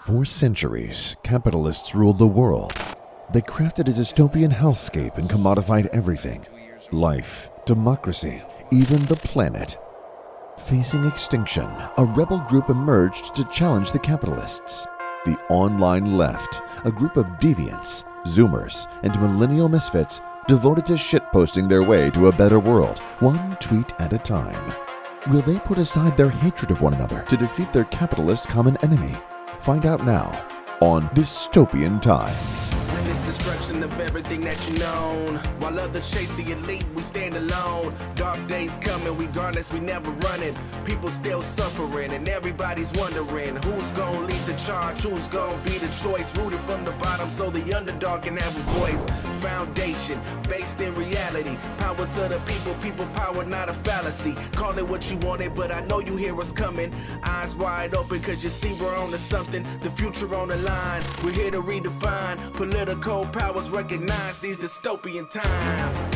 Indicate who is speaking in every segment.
Speaker 1: For centuries, capitalists ruled the world. They crafted a dystopian hellscape and commodified everything. Life, democracy, even the planet. Facing extinction, a rebel group emerged to challenge the capitalists. The online left, a group of deviants, Zoomers, and millennial misfits devoted to shitposting their way to a better world, one tweet at a time. Will they put aside their hatred of one another to defeat their capitalist common enemy? Find out now on Dystopian Times.
Speaker 2: Witness destruction of everything that you know. While others chase the elite, we stand alone. Dark days coming, regardless, we never running. People still suffering, and everybody's wondering who's gonna lead the charge, who's gonna be the choice. Rooted from the bottom so the underdog can have a voice. Foundation based in reality. Power to the people, people power, not a fallacy. Call it what you wanted, but I know you hear us coming. Eyes wide open, cause you see we're on to something. The future on the line, we're here to redefine. Political powers recognize these dystopian times.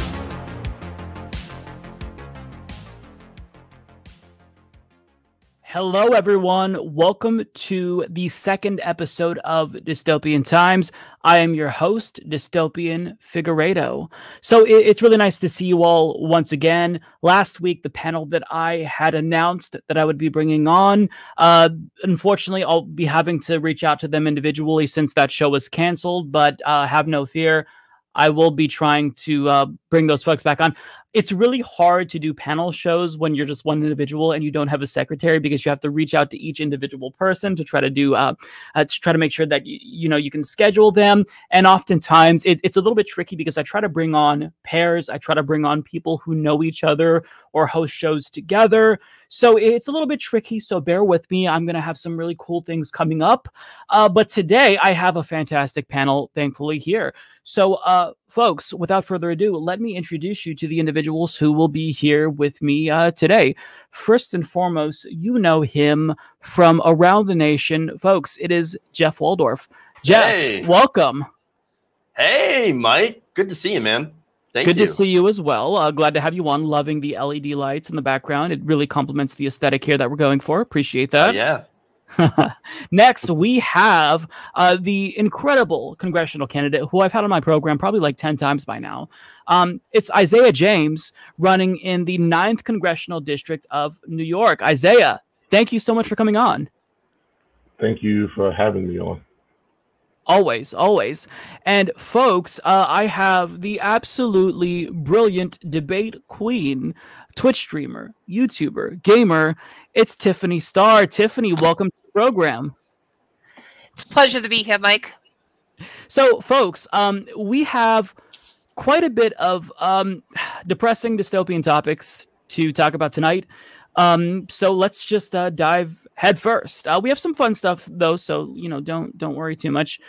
Speaker 3: Hello, everyone. Welcome to the second episode of Dystopian Times. I am your host, Dystopian Figueredo. So it's really nice to see you all once again. Last week, the panel that I had announced that I would be bringing on, unfortunately, I'll be having to reach out to them individually since that show was canceled, but have no fear. I will be trying to bring those folks back on. It's really hard to do panel shows when you're just one individual and you don't have a secretary, because you have to reach out to each individual person to try to do to try to make sure that you can schedule them. And oftentimes it's a little bit tricky because I try to bring on pairs. I try to bring on people who know each other or host shows together. So it's a little bit tricky. So bear with me. I'm going to have some really cool things coming up. But today I have a fantastic panel, thankfully, here. So, folks, without further ado, let me introduce you to the individuals who will be here with me today. First and foremost, you know him from around the nation. Folks, it is Jeff Waldorf. Jeff,
Speaker 4: hey.
Speaker 3: Welcome.
Speaker 4: Hey, Mike. Good to see you, man. Thank you.
Speaker 3: Good to see you as well. Glad to have you on. Loving the LED lights in the background. It really complements the aesthetic here that we're going for. Appreciate that.
Speaker 4: Yeah.
Speaker 3: Next, we have the incredible congressional candidate who I've had on my program probably like 10 times by now. It's Isaiah James, running in the 9th Congressional District of New York. Isaiah, thank you so much for coming on.
Speaker 5: Thank you for having me on.
Speaker 3: Always, always. And folks, I have the absolutely brilliant debate queen, Twitch streamer, YouTuber, gamer. It's Tiffany Starr. Tiffany, welcome to the program.
Speaker 6: It's a pleasure to be here, Mike.
Speaker 3: So, folks, we have quite a bit of depressing dystopian topics to talk about tonight. So let's just dive head first. We have some fun stuff though, so don't worry too much.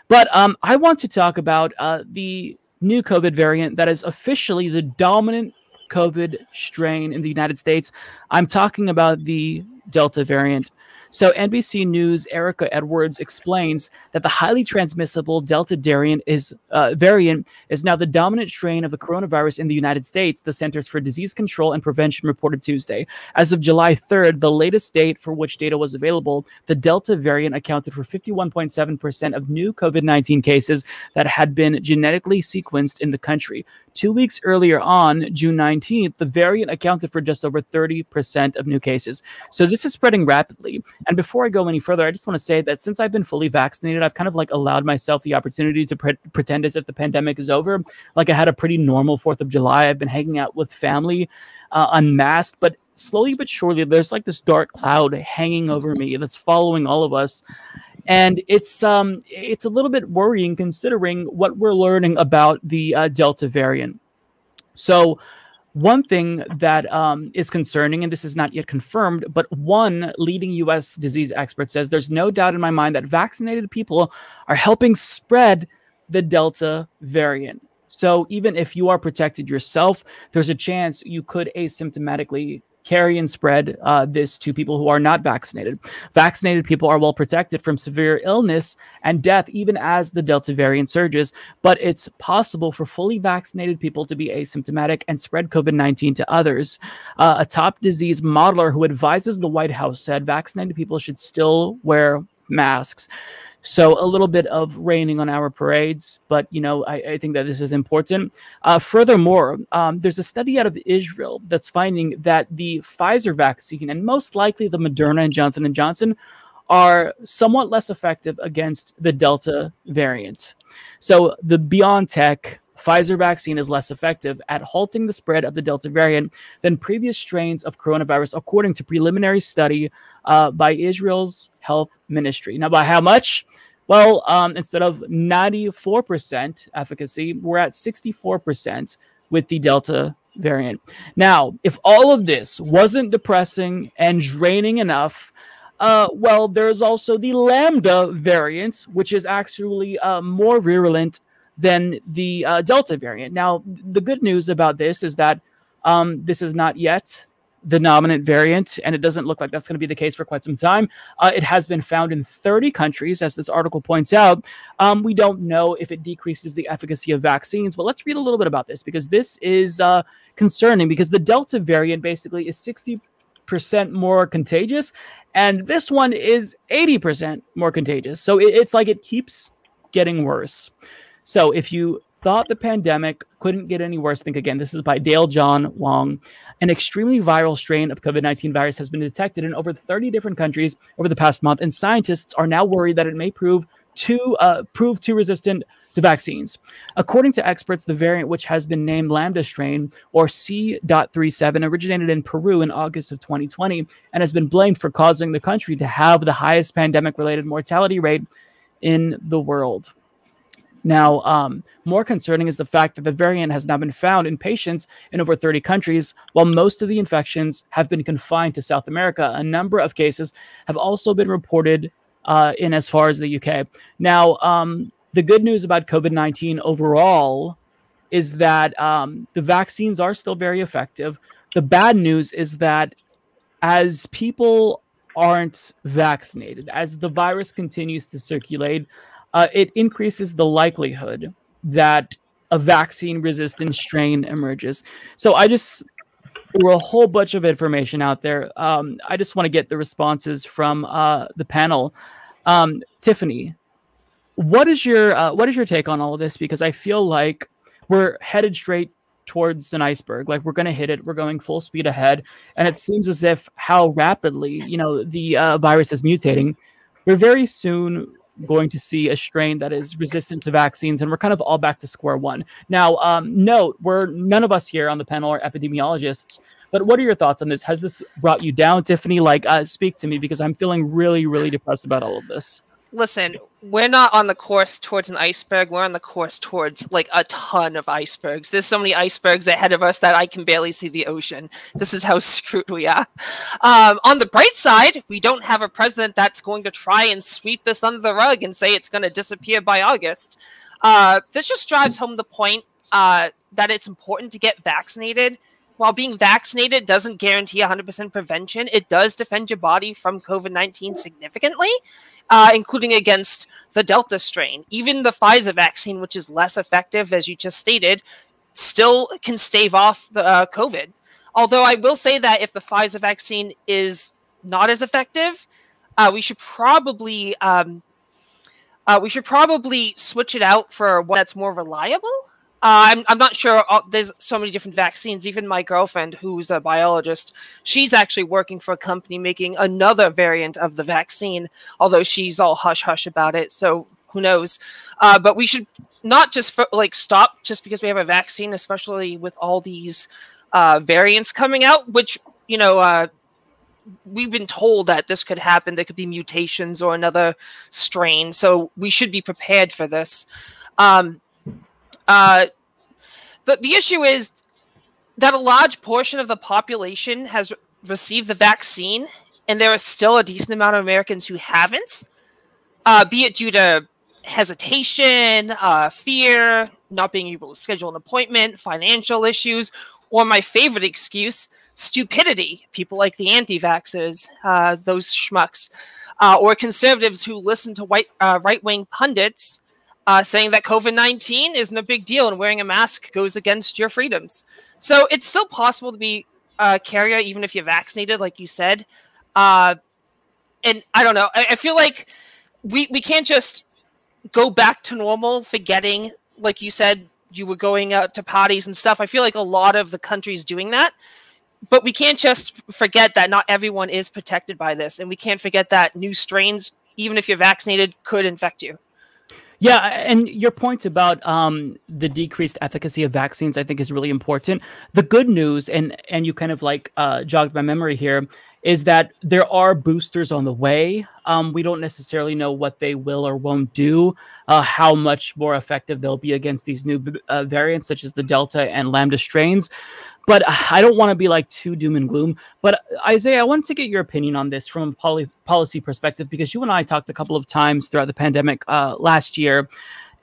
Speaker 3: But I want to talk about the new COVID variant that is officially the dominant COVID strain in the United States. I'm talking about the Delta variant. So NBC News' Erica Edwards explains that the highly transmissible Delta variant is now the dominant strain of the coronavirus in the United States, the Centers for Disease Control and Prevention reported Tuesday. As of July 3rd, the latest date for which data was available, the Delta variant accounted for 51.7% of new COVID-19 cases that had been genetically sequenced in the country. 2 weeks earlier on, June 19th, the variant accounted for just over 30% of new cases. So this is spreading rapidly. And before I go any further, I just want to say that since I've been fully vaccinated, I've kind of like allowed myself the opportunity to pretend as if the pandemic is over. Like I had a pretty normal 4th of July. I've been hanging out with family unmasked, but slowly but surely, there's like this dark cloud hanging over me that's following all of us. And it's a little bit worrying considering what we're learning about the Delta variant. So one thing that is concerning, and this is not yet confirmed, but one leading U.S. disease expert says there's no doubt in my mind that vaccinated people are helping spread the Delta variant. So even if you are protected yourself, there's a chance you could asymptomatically carry and spread this to people who are not vaccinated. Vaccinated people are well protected from severe illness and death, even as the Delta variant surges, but it's possible for fully vaccinated people to be asymptomatic and spread COVID-19 to others. A top disease modeler who advises the White House said vaccinated people should still wear masks. So a little bit of raining on our parades, but I think that this is important. Furthermore, there's a study out of Israel that's finding that the Pfizer vaccine and most likely the Moderna and Johnson & Johnson are somewhat less effective against the Delta variant. So the BioNTech Pfizer vaccine is less effective at halting the spread of the Delta variant than previous strains of coronavirus, according to preliminary study by Israel's health ministry. Now, by how much? Well, instead of 94% efficacy, we're at 64% with the Delta variant. Now, if all of this wasn't depressing and draining enough, well, there's also the Lambda variant, which is actually more virulent than the Delta variant. Now, the good news about this is that this is not yet the dominant variant, and it doesn't look like that's going to be the case for quite some time. It has been found in 30 countries, as this article points out. We don't know if it decreases the efficacy of vaccines, but let's read a little bit about this, because this is concerning, because the Delta variant basically is 60% more contagious, and this one is 80% more contagious. So it's like it keeps getting worse. So if you thought the pandemic couldn't get any worse, think again. This is by Dale John Wong. An extremely viral strain of COVID-19 virus has been detected in over 30 different countries over the past month, and scientists are now worried that it may prove too resistant to vaccines. According to experts, the variant, which has been named Lambda strain, or C.37, originated in Peru in August of 2020 and has been blamed for causing the country to have the highest pandemic-related mortality rate in the world. Now, more concerning is the fact that the variant has now been found in patients in over 30 countries, while most of the infections have been confined to South America. A number of cases have also been reported in as far as the UK. Now, the good news about COVID-19 overall is that the vaccines are still very effective. The bad news is that as people aren't vaccinated, as the virus continues to circulate, it increases the likelihood that a vaccine-resistant strain emerges. So there were a whole bunch of information out there. I just want to get the responses from the panel. Tiffany, what is your take on all of this? Because I feel like we're headed straight towards an iceberg. Like, we're going to hit it. We're going full speed ahead. And it seems as if how rapidly, the virus is mutating, we're very soon going to see a strain that is resistant to vaccines, and we're kind of all back to square one. Now, note, none of us here on the panel are epidemiologists, but what are your thoughts on this? Has this brought you down, Tiffany? Speak to me, because I'm feeling really, really depressed about all of this.
Speaker 6: Listen, we're not on the course towards an iceberg. We're on the course towards like a ton of icebergs. There's so many icebergs ahead of us that I can barely see the ocean. This is how screwed we are. On the bright side, we don't have a president that's going to try and sweep this under the rug and say it's going to disappear by August. This just drives home the point that it's important to get vaccinated. While being vaccinated doesn't guarantee 100% prevention, it does defend your body from COVID-19 significantly, including against the Delta strain. Even the Pfizer vaccine, which is less effective, as you just stated, still can stave off the COVID. Although I will say that if the Pfizer vaccine is not as effective, we should probably switch it out for one that's more reliable. I'm not sure. There's so many different vaccines. Even my girlfriend, who's a biologist, she's actually working for a company making another variant of the vaccine, although she's all hush-hush about it. So who knows? But we should not just stop just because we have a vaccine, especially with all these variants coming out, which, we've been told that this could happen. There could be mutations or another strain. So we should be prepared for this. The issue is that a large portion of the population has received the vaccine, and there is still a decent amount of Americans who haven't, be it due to hesitation, fear, not being able to schedule an appointment, financial issues, or my favorite excuse, stupidity. People like the anti-vaxxers, those schmucks, or conservatives who listen to right-wing pundits saying that COVID-19 isn't a big deal and wearing a mask goes against your freedoms. So it's still possible to be a carrier even if you're vaccinated, like you said. And I don't know. I feel like we can't just go back to normal, forgetting, like you said, you were going out to parties and stuff. I feel like a lot of the country's doing that. But we can't just forget that not everyone is protected by this. And we can't forget that new strains, even if you're vaccinated, could infect you.
Speaker 3: Yeah, and your point about the decreased efficacy of vaccines, I think, is really important. The good news, and you kind of like jogged my memory here, is that there are boosters on the way. We don't necessarily know what they will or won't do, how much more effective they'll be against these new variants, such as the Delta and Lambda strains. But I don't want to be like too doom and gloom. But Isaiah, I wanted to get your opinion on this from a policy perspective, because you and I talked a couple of times throughout the pandemic last year,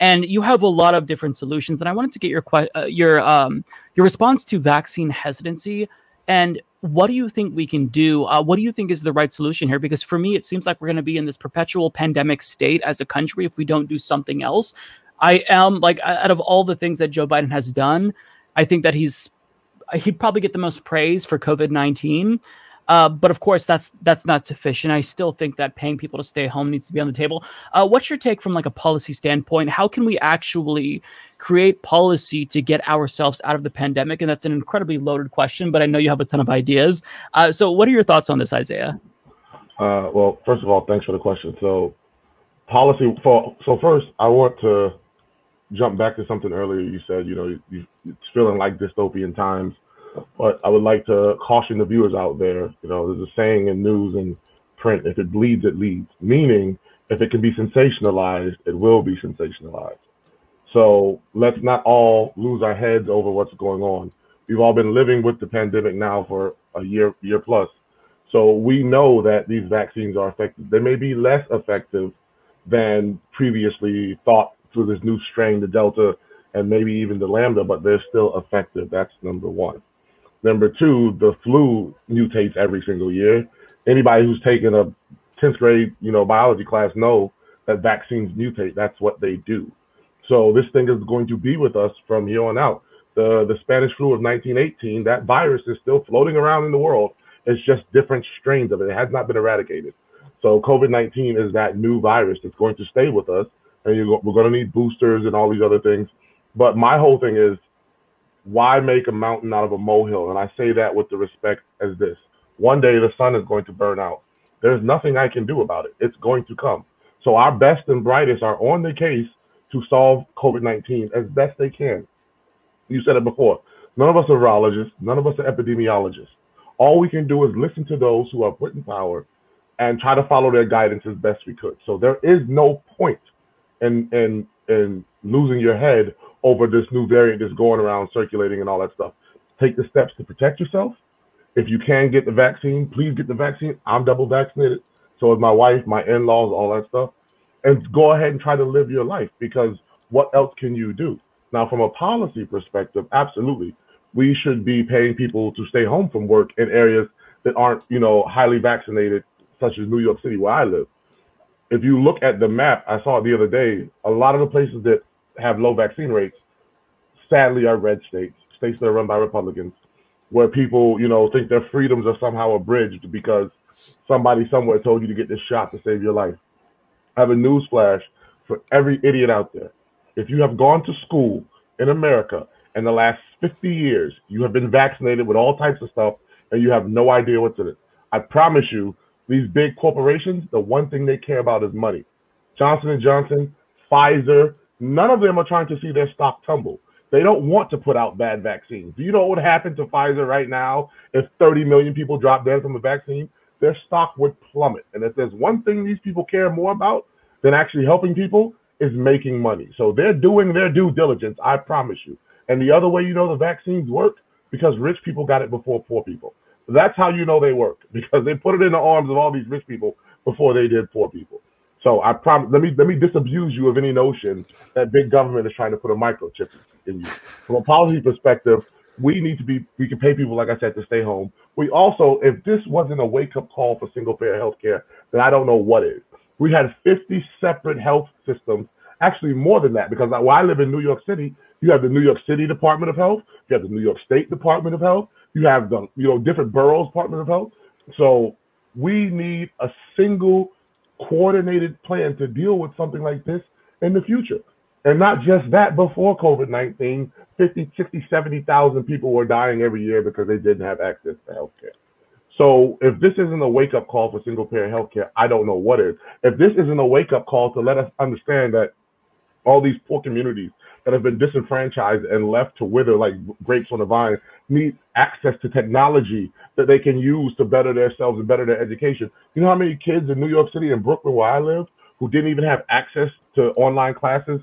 Speaker 3: and you have a lot of different solutions. And I wanted to get your response to vaccine hesitancy. And what do you think we can do? What do you think is the right solution here? Because for me, it seems like we're going to be in this perpetual pandemic state as a country if we don't do something else. I am like, out of all the things that Joe Biden has done, I think that he'd probably get the most praise for COVID-19. But of course, that's not sufficient. I still think that paying people to stay home needs to be on the table. What's your take from like a policy standpoint? How can we actually create policy to get ourselves out of the pandemic? And that's an incredibly loaded question, but I know you have a ton of ideas. So what are your thoughts on this, Isaiah?
Speaker 5: Well, first of all, thanks for the question. So policy, so first I want to jump back to something earlier you said, it's feeling like dystopian times, but I would like to caution the viewers out there. There's a saying in news and print, if it bleeds, it leads, meaning if it can be sensationalized, it will be sensationalized. So let's not all lose our heads over what's going on. We've all been living with the pandemic now for a year plus. So we know that these vaccines are effective. They may be less effective than previously thought through this new strain, the Delta, and maybe even the Lambda, but they're still effective. That's number one. Number two, the flu mutates every single year. Anybody who's taken a 10th grade, biology class know that vaccines mutate. That's what they do. So this thing is going to be with us from here on out. The Spanish flu of 1918, that virus is still floating around in the world. It's just different strains of it. It has not been eradicated. So COVID-19 is that new virus that's going to stay with us. And we're going to need boosters and all these other things. But my whole thing is, why make a mountain out of a molehill? And I say that with the respect as this. One day the sun is going to burn out. There's nothing I can do about it. It's going to come. So our best and brightest are on the case to solve COVID-19 as best they can. You said it before. None of us are virologists. None of us are epidemiologists. All we can do is listen to those who are put in power and try to follow their guidance as best we could. So there is no point in losing your head over this new variant that's going around circulating and all that stuff. Take the steps to protect yourself. If you can get the vaccine, please get the vaccine. I'm double vaccinated. So is my wife, my in-laws, all that stuff. And go ahead and try to live your life, because what else can you do? Now, from a policy perspective, absolutely. We should be paying people to stay home from work in areas that aren't, highly vaccinated, such as New York City, where I live. If you look at the map, I saw it the other day, a lot of the places that have low vaccine rates, sadly, are red states that are run by Republicans, where people, think their freedoms are somehow abridged because somebody somewhere told you to get this shot to save your life. I have a news flash for every idiot out there. If you have gone to school in America in the last 50 years, you have been vaccinated with all types of stuff, and you have no idea what's in it. I promise you, these big corporations, the one thing they care about is money. Johnson & Johnson, Pfizer, none of them are trying to see their stock tumble. They don't want to put out bad vaccines. Do you know what would happen to Pfizer right now if 30 million people dropped dead from a vaccine? Their stock would plummet. And if there's one thing these people care more about than actually helping people, is making money. So they're doing their due diligence, I promise you. And the other way the vaccines work, because rich people got it before poor people. That's how they work, because they put it in the arms of all these rich people before they did poor people. So I promise, let me disabuse you of any notion that big government is trying to put a microchip in you. From a policy perspective, we can pay people, like I said, to stay home. We also, if this wasn't a wake-up call for single-payer healthcare, then I don't know what is. We had 50 separate health systems, actually more than that, because where I live in New York City, you have the New York City Department of Health, you have the New York State Department of Health, you have the different boroughs Department of Health. So we need a single coordinated plan to deal with something like this in the future. And not just that, before COVID-19, 50, 60, 70,000 people were dying every year because they didn't have access to healthcare. So if this isn't a wake-up call for single-payer healthcare, I don't know what is. If this isn't a wake-up call to let us understand that all these poor communities that have been disenfranchised and left to wither like grapes on a vine need access to technology that they can use to better themselves and better their education. You know how many kids in New York City and Brooklyn, where I live, who didn't even have access to online classes?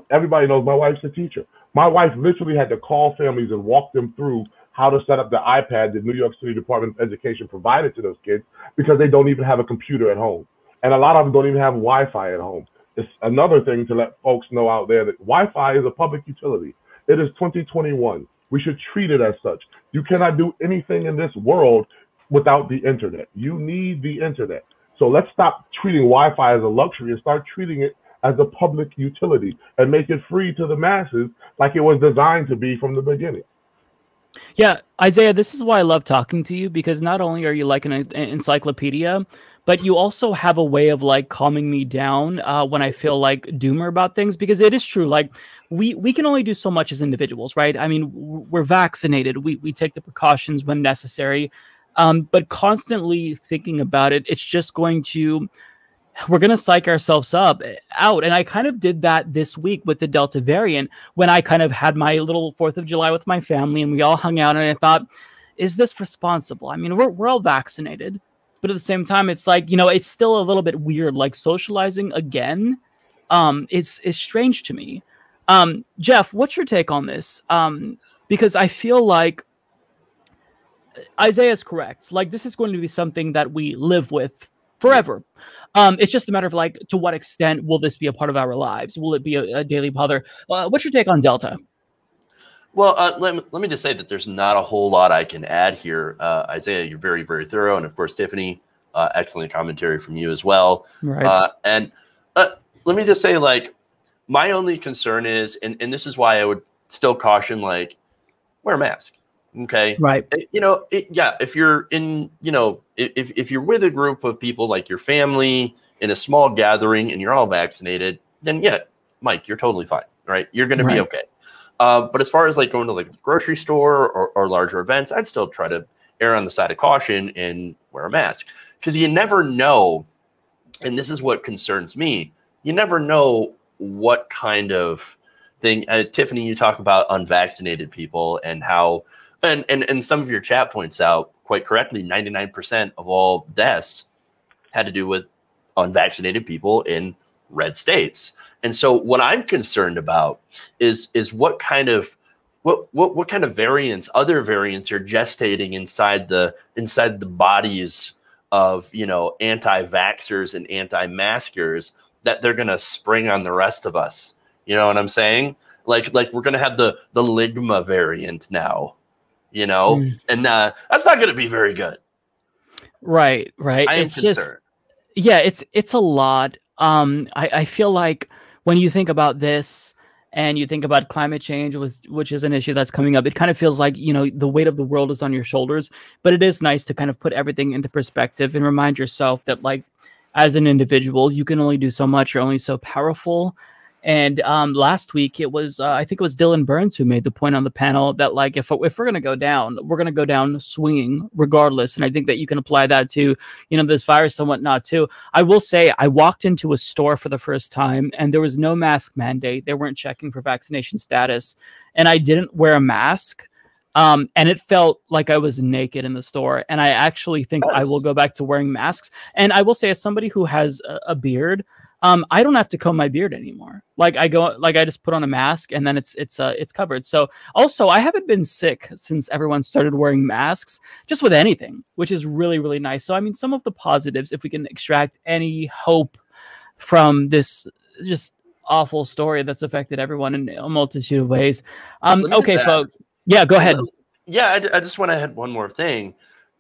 Speaker 5: Everybody knows my wife's a teacher. My wife literally had to call families and walk them through how to set up the iPad that New York City Department of Education provided to those kids, because they don't even have a computer at home. And a lot of them don't even have Wi-Fi at home. It's another thing to let folks know out there that Wi-Fi is a public utility. It is 2021. We should treat it as such. You cannot do anything in this world without the internet. You need the internet. So let's stop treating Wi-Fi as a luxury and start treating it as a public utility and make it free to the masses like it was designed to be from the beginning.
Speaker 3: Yeah, Isaiah, this is why I love talking to you, because not only are you like an encyclopedia, but you also have a way of like calming me down when I feel like doomer about things, because it is true. Like we can only do so much as individuals, right? I mean, we're vaccinated. We take the precautions when necessary, but constantly thinking about it, it's just going to, we're going to psych ourselves out. And I kind of did that this week with the Delta variant, when I kind of had my little 4th of July with my family and we all hung out, and I thought, is this responsible? I mean, we're all vaccinated, but at the same time, it's like, you know, it's still a little bit weird, like socializing again is strange to me. Jeff, what's your take on this? Because I feel like Isaiah is correct. Like, this is going to be something that we live with forever. It's just a matter of like, to what extent will this be a part of our lives? Will it be a daily bother? What's your take on Delta?
Speaker 4: Well, let me just say that there's not a whole lot I can add here. Isaiah, you're very, very thorough. And of course, Tiffany, excellent commentary from you as well.
Speaker 3: Right.
Speaker 4: And let me just say, like, my only concern is, and this is why I would still caution, like, wear a mask. Okay.
Speaker 3: Right.
Speaker 4: You know, yeah, if you're in, you know, if you're with a group of people like your family in a small gathering and you're all vaccinated, then yeah, Mike, you're totally fine. Right. You're going to be okay. But as far as like going to like the grocery store or larger events, I'd still try to err on the side of caution and wear a mask, because you never know. And this is what concerns me. You never know what kind of thing. Tiffany, you talk about unvaccinated people and how, and some of your chat points out quite correctly, 99% of all deaths had to do with unvaccinated people in red states. And so what I'm concerned about is what kind of variants, other variants are gestating inside the bodies of, you know, anti-vaxxers and anti-maskers, that they're going to spring on the rest of us. You know what I'm saying? Like we're going to have the Ligma variant now, you know, and that's not going to be very good. Right.
Speaker 3: Right.
Speaker 4: I am concerned.
Speaker 3: Yeah, it's a lot. I feel like when you think about this and you think about climate change, which is an issue that's coming up, it kind of feels like, you know, the weight of the world is on your shoulders. But it is nice to kind of put everything into perspective and remind yourself that, like, as an individual, you can only do so much. You're only so powerful. And last week, it was I think it was Dylan Burns who made the point on the panel that, like, if we're going to go down, we're going to go down swinging regardless. And I think that you can apply that to, you know, this virus and whatnot too. I will say, I walked into a store for the first time and there was no mask mandate. They weren't checking for vaccination status, and I didn't wear a mask. And it felt like I was naked in the store. And I actually think I will go back to wearing masks. And I will say, as somebody who has a beard, I don't have to comb my beard anymore. Like I just put on a mask and then it's covered. So also, I haven't been sick since everyone started wearing masks, just with anything, which is really, really nice. So, I mean, some of the positives, if we can extract any hope from this just awful story that's affected everyone in a multitude of ways. Okay, folks. Yeah, go ahead.
Speaker 4: Yeah, I just want to add one more thing.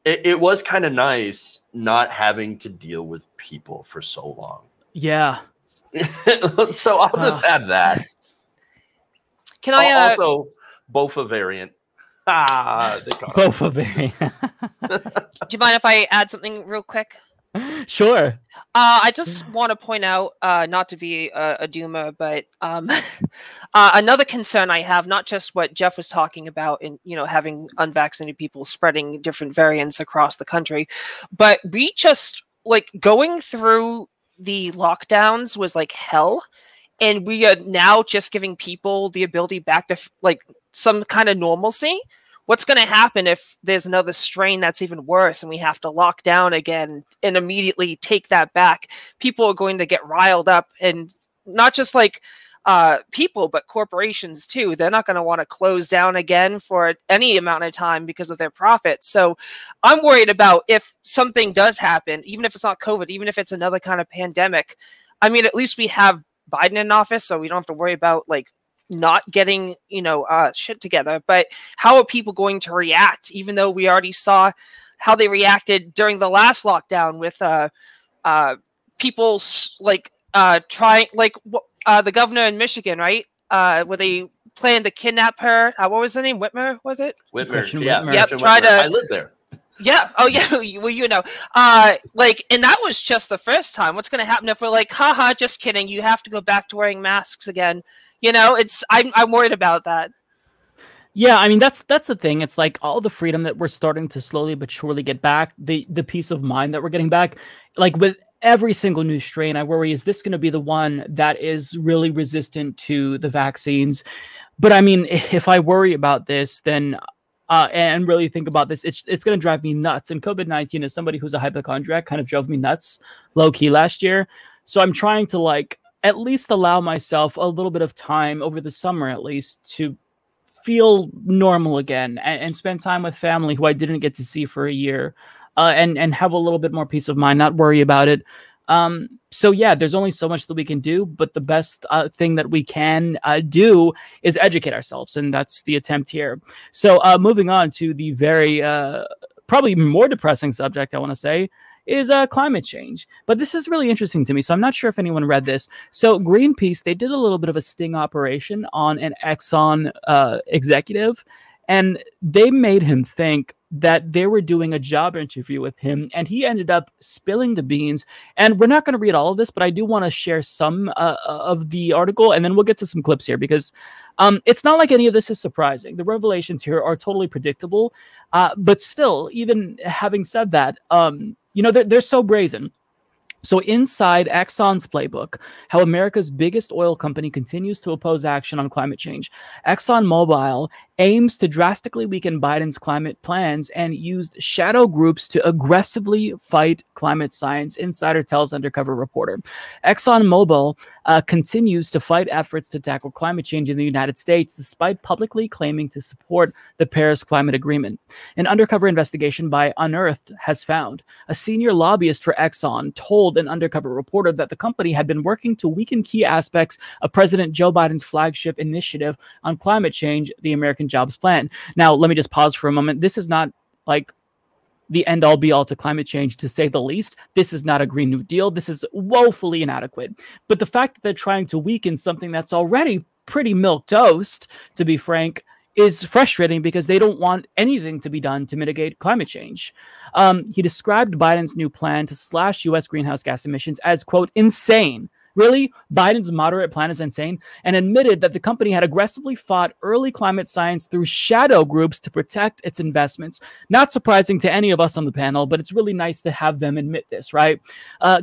Speaker 4: It was kind of nice not having to deal with people for so long.
Speaker 3: Yeah.
Speaker 4: So I'll just add that.
Speaker 6: Can I
Speaker 4: also Bofa variant?
Speaker 3: Bofa variant.
Speaker 6: Do you mind if I add something real quick?
Speaker 3: Sure.
Speaker 6: I just want to point out, not to be a doomer, but another concern I have, not just what Jeff was talking about in, having unvaccinated people spreading different variants across the country, but we just, like, going through the lockdowns was like hell. And we are now just giving people the ability back to, like, some kind of normalcy. What's going to happen if there's another strain that's even worse and we have to lock down again and immediately take that back? People are going to get riled up, and not just like people, but corporations too. They're not going to want to close down again for any amount of time because of their profits. So I'm worried about if something does happen, even if it's not COVID, even if it's another kind of pandemic. I mean, at least we have Biden in office, so we don't have to worry about, like, not getting, shit together. But how are people going to react, even though we already saw how they reacted during the last lockdown with people trying, like, the governor in Michigan, right? Where they planned to kidnap her. What was her name? Whitmer, was it?
Speaker 4: Whitmer.
Speaker 3: Yeah.
Speaker 4: Whitmer.
Speaker 6: Yep.
Speaker 4: I live there.
Speaker 6: Yeah. Oh, yeah. Well, and that was just the first time. What's going to happen if we're like, haha, just kidding, you have to go back to wearing masks again? I'm worried about that.
Speaker 3: Yeah, I mean, that's the thing. It's like all the freedom that we're starting to slowly but surely get back, the peace of mind that we're getting back, like with every single new strain, I worry, is this going to be the one that is really resistant to the vaccines? But I mean, if I worry about this, then and really think about this, it's going to drive me nuts. And COVID-19, as somebody who's a hypochondriac, kind of drove me nuts low key last year. So I'm trying to, like, at least allow myself a little bit of time over the summer, at least, to feel normal again and spend time with family who I didn't get to see for a year, and have a little bit more peace of mind, not worry about it. So yeah, there's only so much that we can do, but the best thing that we can do is educate ourselves, and that's the attempt here. So moving on to the very probably more depressing subject, I want to say, is climate change. But this is really interesting to me, so I'm not sure if anyone read this. So Greenpeace, they did a little bit of a sting operation on an Exxon executive, and they made him think that they were doing a job interview with him, and he ended up spilling the beans. And we're not going to read all of this, but I do want to share some of the article, and then we'll get to some clips here, because it's not like any of this is surprising. The revelations here are totally predictable, but still, even having said that, they're so brazen. So inside Exxon's playbook, how America's biggest oil company continues to oppose action on climate change, ExxonMobil aims to drastically weaken Biden's climate plans and used shadow groups to aggressively fight climate science, insider tells undercover reporter. ExxonMobil continues to fight efforts to tackle climate change in the United States, despite publicly claiming to support the Paris Climate Agreement. An undercover investigation by Unearthed has found a senior lobbyist for Exxon told an undercover reporter that the company had been working to weaken key aspects of President Joe Biden's flagship initiative on climate change, the American Jobs Plan. Now, let me just pause for a moment. This is not like the end-all be-all to climate change, to say the least. This is not a Green New Deal. This is woefully inadequate. But the fact that they're trying to weaken something that's already pretty milquetoast, to be frank, is frustrating, because they don't want anything to be done to mitigate climate change. He described Biden's new plan to slash U.S. greenhouse gas emissions as, quote, insane. Really? Biden's moderate plan is insane, and admitted that the company had aggressively fought early climate science through shadow groups to protect its investments. Not surprising to any of us on the panel, but it's really nice to have them admit this, right?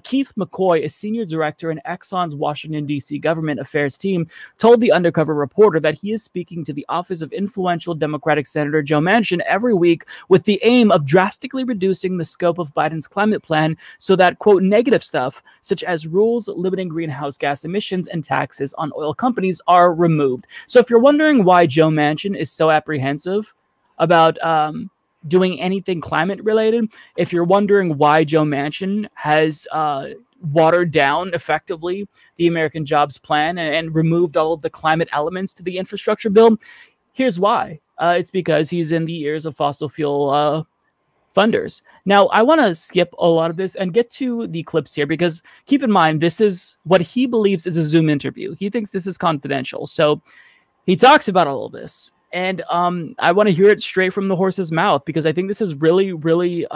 Speaker 3: Keith McCoy, a senior director in Exxon's Washington, D.C. government affairs team, told the undercover reporter that he is speaking to the office of influential Democratic Senator Joe Manchin every week with the aim of drastically reducing the scope of Biden's climate plan so that, quote, negative stuff, such as rules limiting greenhouse gas emissions and taxes on oil companies, are removed. So if you're wondering why Joe Manchin is so apprehensive about doing anything climate related, if you're wondering why Joe Manchin has watered down effectively the American Jobs Plan and removed all of the climate elements to the infrastructure bill, here's why. It's because he's in the ears of fossil fuel funders. Now, I want to skip a lot of this and get to the clips here, because keep in mind, this is what he believes is a Zoom interview. He thinks this is confidential. So he talks about all of this. And I want to hear it straight from the horse's mouth, because I think this is really, really,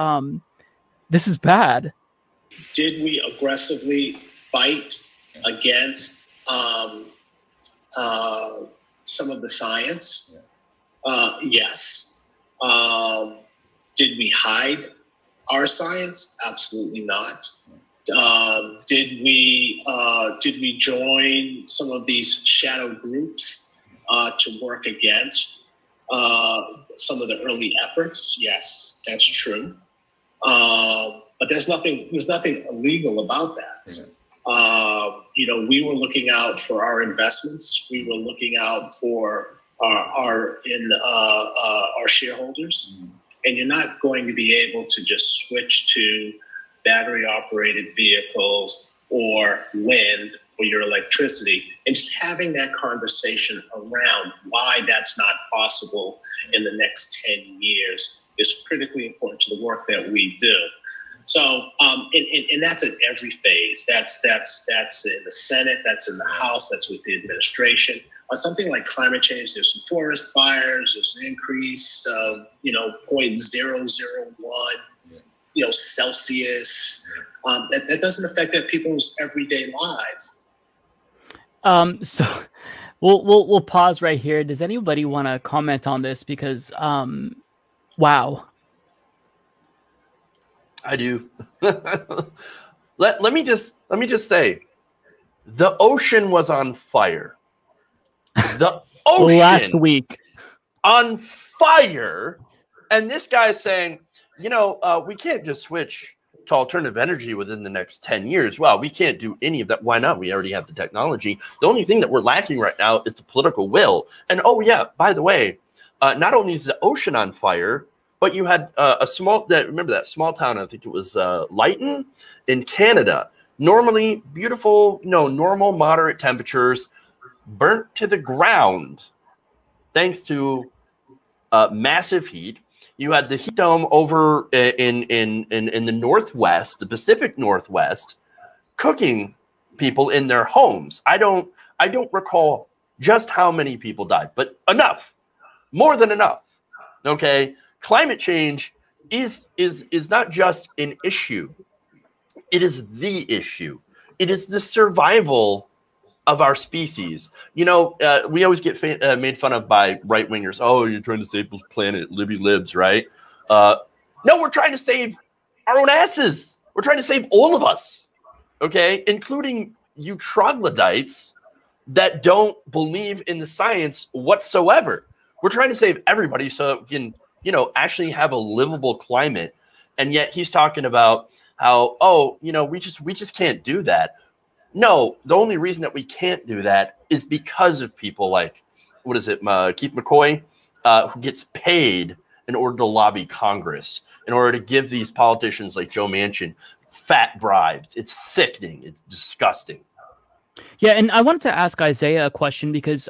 Speaker 3: this is bad.
Speaker 7: Did we aggressively fight against some of the science? Yes. Did we hide our science? Absolutely not. Did we join some of these shadow groups to work against some of the early efforts? Yes, that's true. But there's nothing illegal about that. We were looking out for our investments. We were looking out for our shareholders. And you're not going to be able to just switch to battery-operated vehicles or wind for your electricity. And just having that conversation around why that's not possible in the next 10 years is critically important to the work that we do. So, and that's at every phase. That's in the Senate, that's in the House, that's with the administration. On something like climate change, there's some forest fires, there's an increase of 0.001 Celsius. That doesn't affect people's everyday lives.
Speaker 3: So we'll pause right here. Does anybody want to comment on this? Because wow.
Speaker 4: I do. let me just say, the ocean was on fire. The ocean
Speaker 3: last week
Speaker 4: on fire, and this guy's saying, we can't just switch to alternative energy within the next 10 years. Well, we can't do any of that. Why not? We already have the technology. The only thing that we're lacking right now is the political will. And oh yeah, by the way, not only is the ocean on fire, but you had remember that small town, I think it was Lytton in Canada. Normally beautiful, normal moderate temperatures, burnt to the ground thanks to massive heat. You had the heat dome over in the Northwest, the Pacific Northwest, cooking people in their homes. I don't recall just how many people died, but enough, more than enough. Okay, climate change is not just an issue; it is the issue. It is the survival of our species. We always get made fun of by right wingers. Oh, you're trying to save the planet, libby libs, right? No, we're trying to save our own asses. We're trying to save all of us, okay, including you troglodytes that don't believe in the science whatsoever. We're trying to save everybody so we can, actually have a livable climate. And yet he's talking about how, we just can't do that. No, the only reason that we can't do that is because of people like, Keith McCoy, who gets paid in order to lobby Congress, in order to give these politicians like Joe Manchin fat bribes. It's sickening. It's disgusting.
Speaker 3: Yeah, and I wanted to ask Isaiah a question because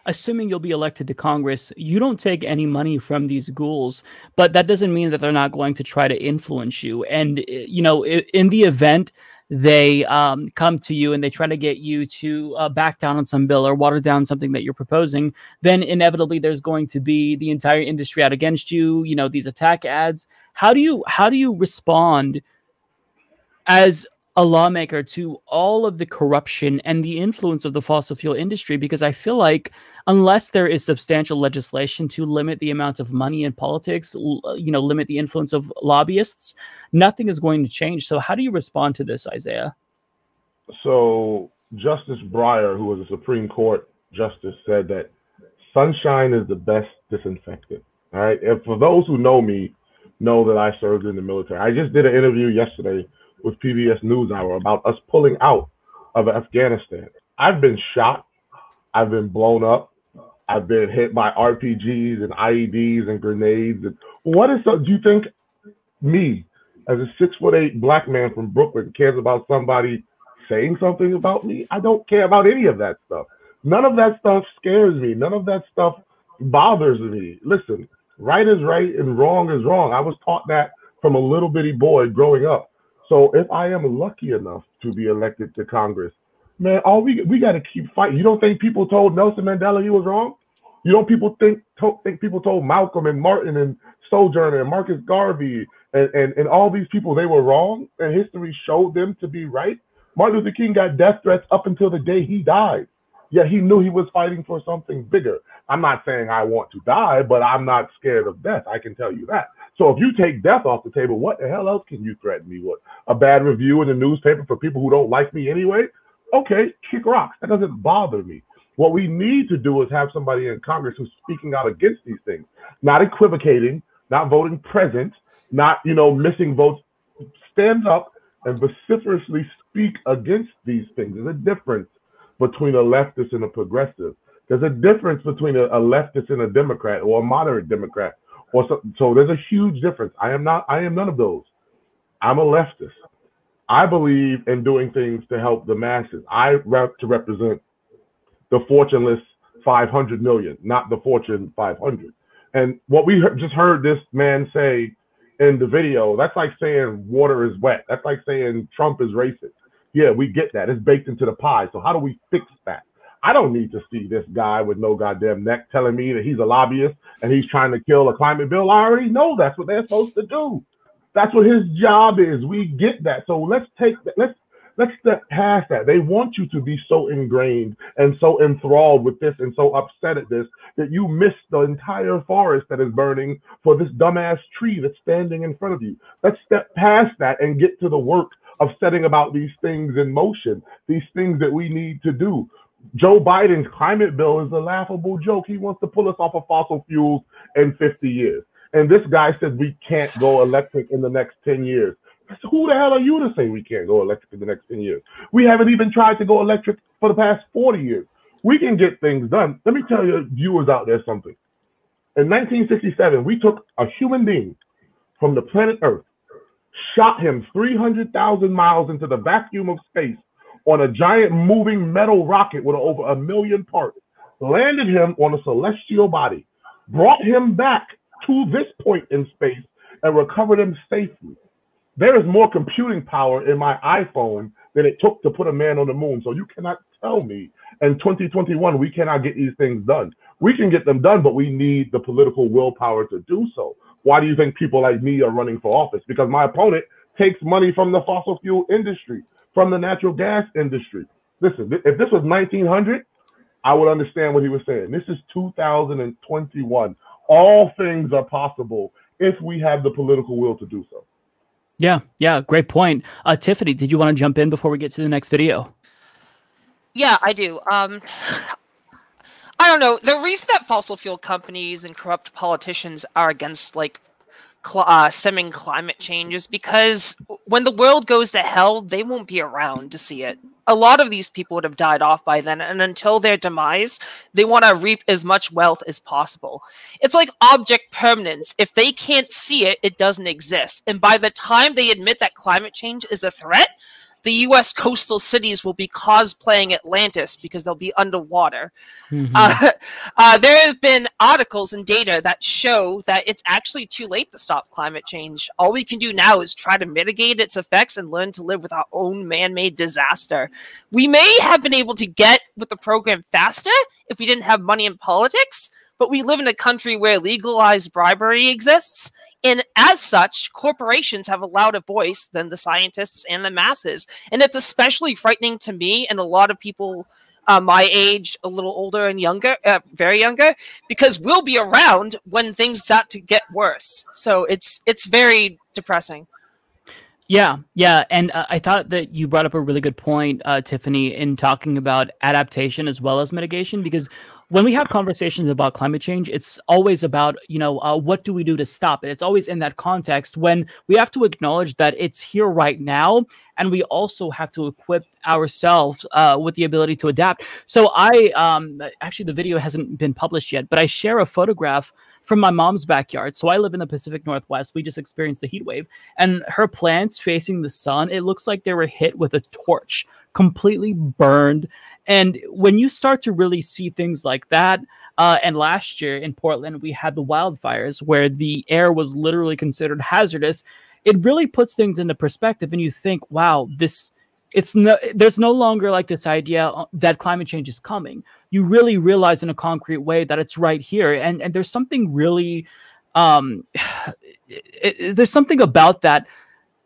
Speaker 3: assuming you'll be elected to Congress, you don't take any money from these ghouls, but that doesn't mean that they're not going to try to influence you. And, in the event they come to you and they try to get you to back down on some bill or water down something that you're proposing, then inevitably there's going to be the entire industry out against you, these attack ads. How do you respond as a lawmaker to all of the corruption and the influence of the fossil fuel industry? Because I feel like unless there is substantial legislation to limit the amount of money in politics, limit the influence of lobbyists, nothing is going to change. So how do you respond to this, Isaiah?
Speaker 5: So Justice Breyer, who was a Supreme Court justice, said that sunshine is the best disinfectant. All right. And for those who know me, know that I served in the military. I just did an interview yesterday with PBS NewsHour about us pulling out of Afghanistan. I've been shot. I've been blown up. I've been hit by RPGs and IEDs and grenades. And do you think me, as a 6'8" black man from Brooklyn, cares about somebody saying something about me? I don't care about any of that stuff. None of that stuff scares me. None of that stuff bothers me. Listen, right is right and wrong is wrong. I was taught that from a little bitty boy growing up. So if I am lucky enough to be elected to Congress, man, we got to keep fighting. You don't think people told Nelson Mandela he was wrong? You know, people think people told Malcolm and Martin and Sojourner and Marcus Garvey and all these people they were wrong, and history showed them to be right. Martin Luther King got death threats up until the day he died. Yet he knew he was fighting for something bigger. I'm not saying I want to die, but I'm not scared of death. I can tell you that. So if you take death off the table, what the hell else can you threaten me with? A bad review in the newspaper for people who don't like me anyway? Okay, kick rocks. That doesn't bother me. What we need to do is have somebody in Congress who's speaking out against these things, not equivocating, not voting present, not, missing votes. Stand up and vociferously speak against these things. There's a difference between a leftist and a progressive. There's a difference between a leftist and a Democrat or a moderate Democrat. So there's a huge difference. I am none of those. I'm a leftist. I believe in doing things to help the masses. I represent the fortuneless 500 million, not the Fortune 500. And what we just heard this man say in the video, that's like saying water is wet. That's like saying Trump is racist. Yeah, we get that. It's baked into the pie. So how do we fix that? I don't need to see this guy with no goddamn neck telling me that he's a lobbyist and he's trying to kill a climate bill. I already know that's what they're supposed to do. That's what his job is. We get that. So let's take that. Let's step past that. They want you to be so ingrained and so enthralled with this and so upset at this that you miss the entire forest that is burning for this dumbass tree that's standing in front of you. Let's step past that and get to the work of setting about these things in motion, these things that we need to do. Joe Biden's climate bill is a laughable joke. He wants to pull us off of fossil fuels in 50 years. And this guy says we can't go electric in the next 10 years. So who the hell are you to say we can't go electric in the next 10 years? We haven't even tried to go electric for the past 40 years. We can get things done. Let me tell you viewers out there something. In 1967, we took a human being from the planet Earth, shot him 300,000 miles into the vacuum of space on a giant moving metal rocket with over 1 million parts, landed him on a celestial body, brought him back to this point in space, and recovered him safely. There is more computing power in my iPhone than it took to put a man on the moon. So you cannot tell me in 2021 we cannot get these things done. We can get them done, but we need the political willpower to do so. Why do you think people like me are running for office? Because my opponent takes money from the fossil fuel industry, from the natural gas industry. Listen, if this was 1900, I would understand what he was saying. This is 2021. All things are possible if we have the political will to do so.
Speaker 3: Yeah, great point. Tiffany, did you want to jump in before we get to the next video?
Speaker 6: Yeah, I do. I don't know. The reason that fossil fuel companies and corrupt politicians are against stemming climate change is because when the world goes to hell, they won't be around to see it. A lot of these people would have died off by then, and until their demise, they want to reap as much wealth as possible. It's like object permanence. If they can't see it, it doesn't exist. And by the time they admit that climate change is a threat, the U.S. coastal cities will be cosplaying Atlantis because they'll be underwater. Mm-hmm. There have been articles and data that show that it's actually too late to stop climate change. All we can do now is try to mitigate its effects and learn to live with our own man-made disaster. We may have been able to get with the program faster if we didn't have money in politics, but we live in a country where legalized bribery exists. And as such, corporations have a louder voice than the scientists and the masses. And it's especially frightening to me and a lot of people my age, a little older and younger, very younger, because we'll be around when things start to get worse. So it's very depressing.
Speaker 3: Yeah. And I thought that you brought up a really good point, Tiffany, in talking about adaptation as well as mitigation, because when we have conversations about climate change, it's always about, what do we do to stop it? It's always in that context when we have to acknowledge that it's here right now. And we also have to equip ourselves with the ability to adapt. So actually, the video hasn't been published yet, but I share a photograph from my mom's backyard. So I live in the Pacific Northwest. We just experienced the heat wave, and her plants facing the sun, it looks like they were hit with a torch, completely burned. And when you start to really see things like that, and last year in Portland, we had the wildfires where the air was literally considered hazardous. It really puts things into perspective, and you think, wow, this there's no longer like this idea that climate change is coming. You really realize in a concrete way that it's right here. And there's something really, there's something about that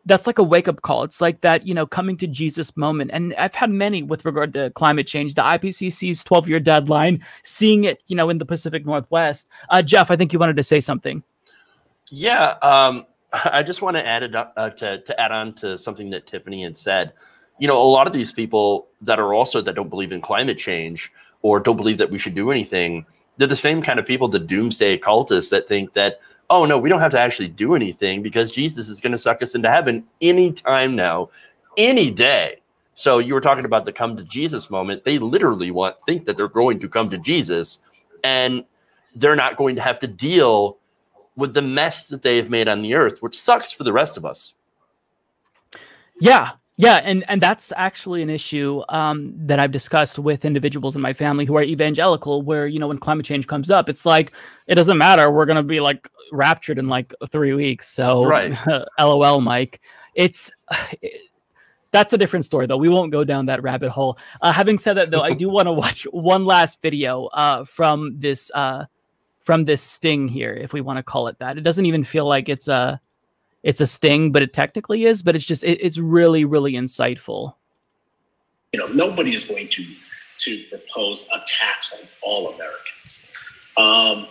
Speaker 3: that's like a wake-up call. It's like that, coming to Jesus moment. And I've had many with regard to climate change, the IPCC's 12-year deadline, seeing it, in the Pacific Northwest. Jeff, I think you wanted to say something.
Speaker 4: Yeah, I just want to add to add on to something that Tiffany had said. A lot of these people that don't believe in climate change or don't believe that we should do anything, they're the same kind of people, the doomsday cultists that think that, oh, no, we don't have to actually do anything because Jesus is going to suck us into heaven anytime now, any day. So you were talking about the come to Jesus moment. They literally think that they're going to come to Jesus and they're not going to have to deal with the mess that they've made on the earth, which sucks for the rest of us.
Speaker 3: Yeah. Yeah, and that's actually an issue that I've discussed with individuals in my family who are evangelical, where, when climate change comes up, it's like, it doesn't matter. We're going to be like raptured in like 3 weeks. So
Speaker 4: right.
Speaker 3: LOL, Mike. That's a different story, though. We won't go down that rabbit hole. Having said that, though, I do want to watch one last video from this sting here, if we want to call it that. It doesn't even feel like it's a sting, but it technically is. But it's really, really insightful.
Speaker 7: Nobody is going to propose a tax on all Americans. And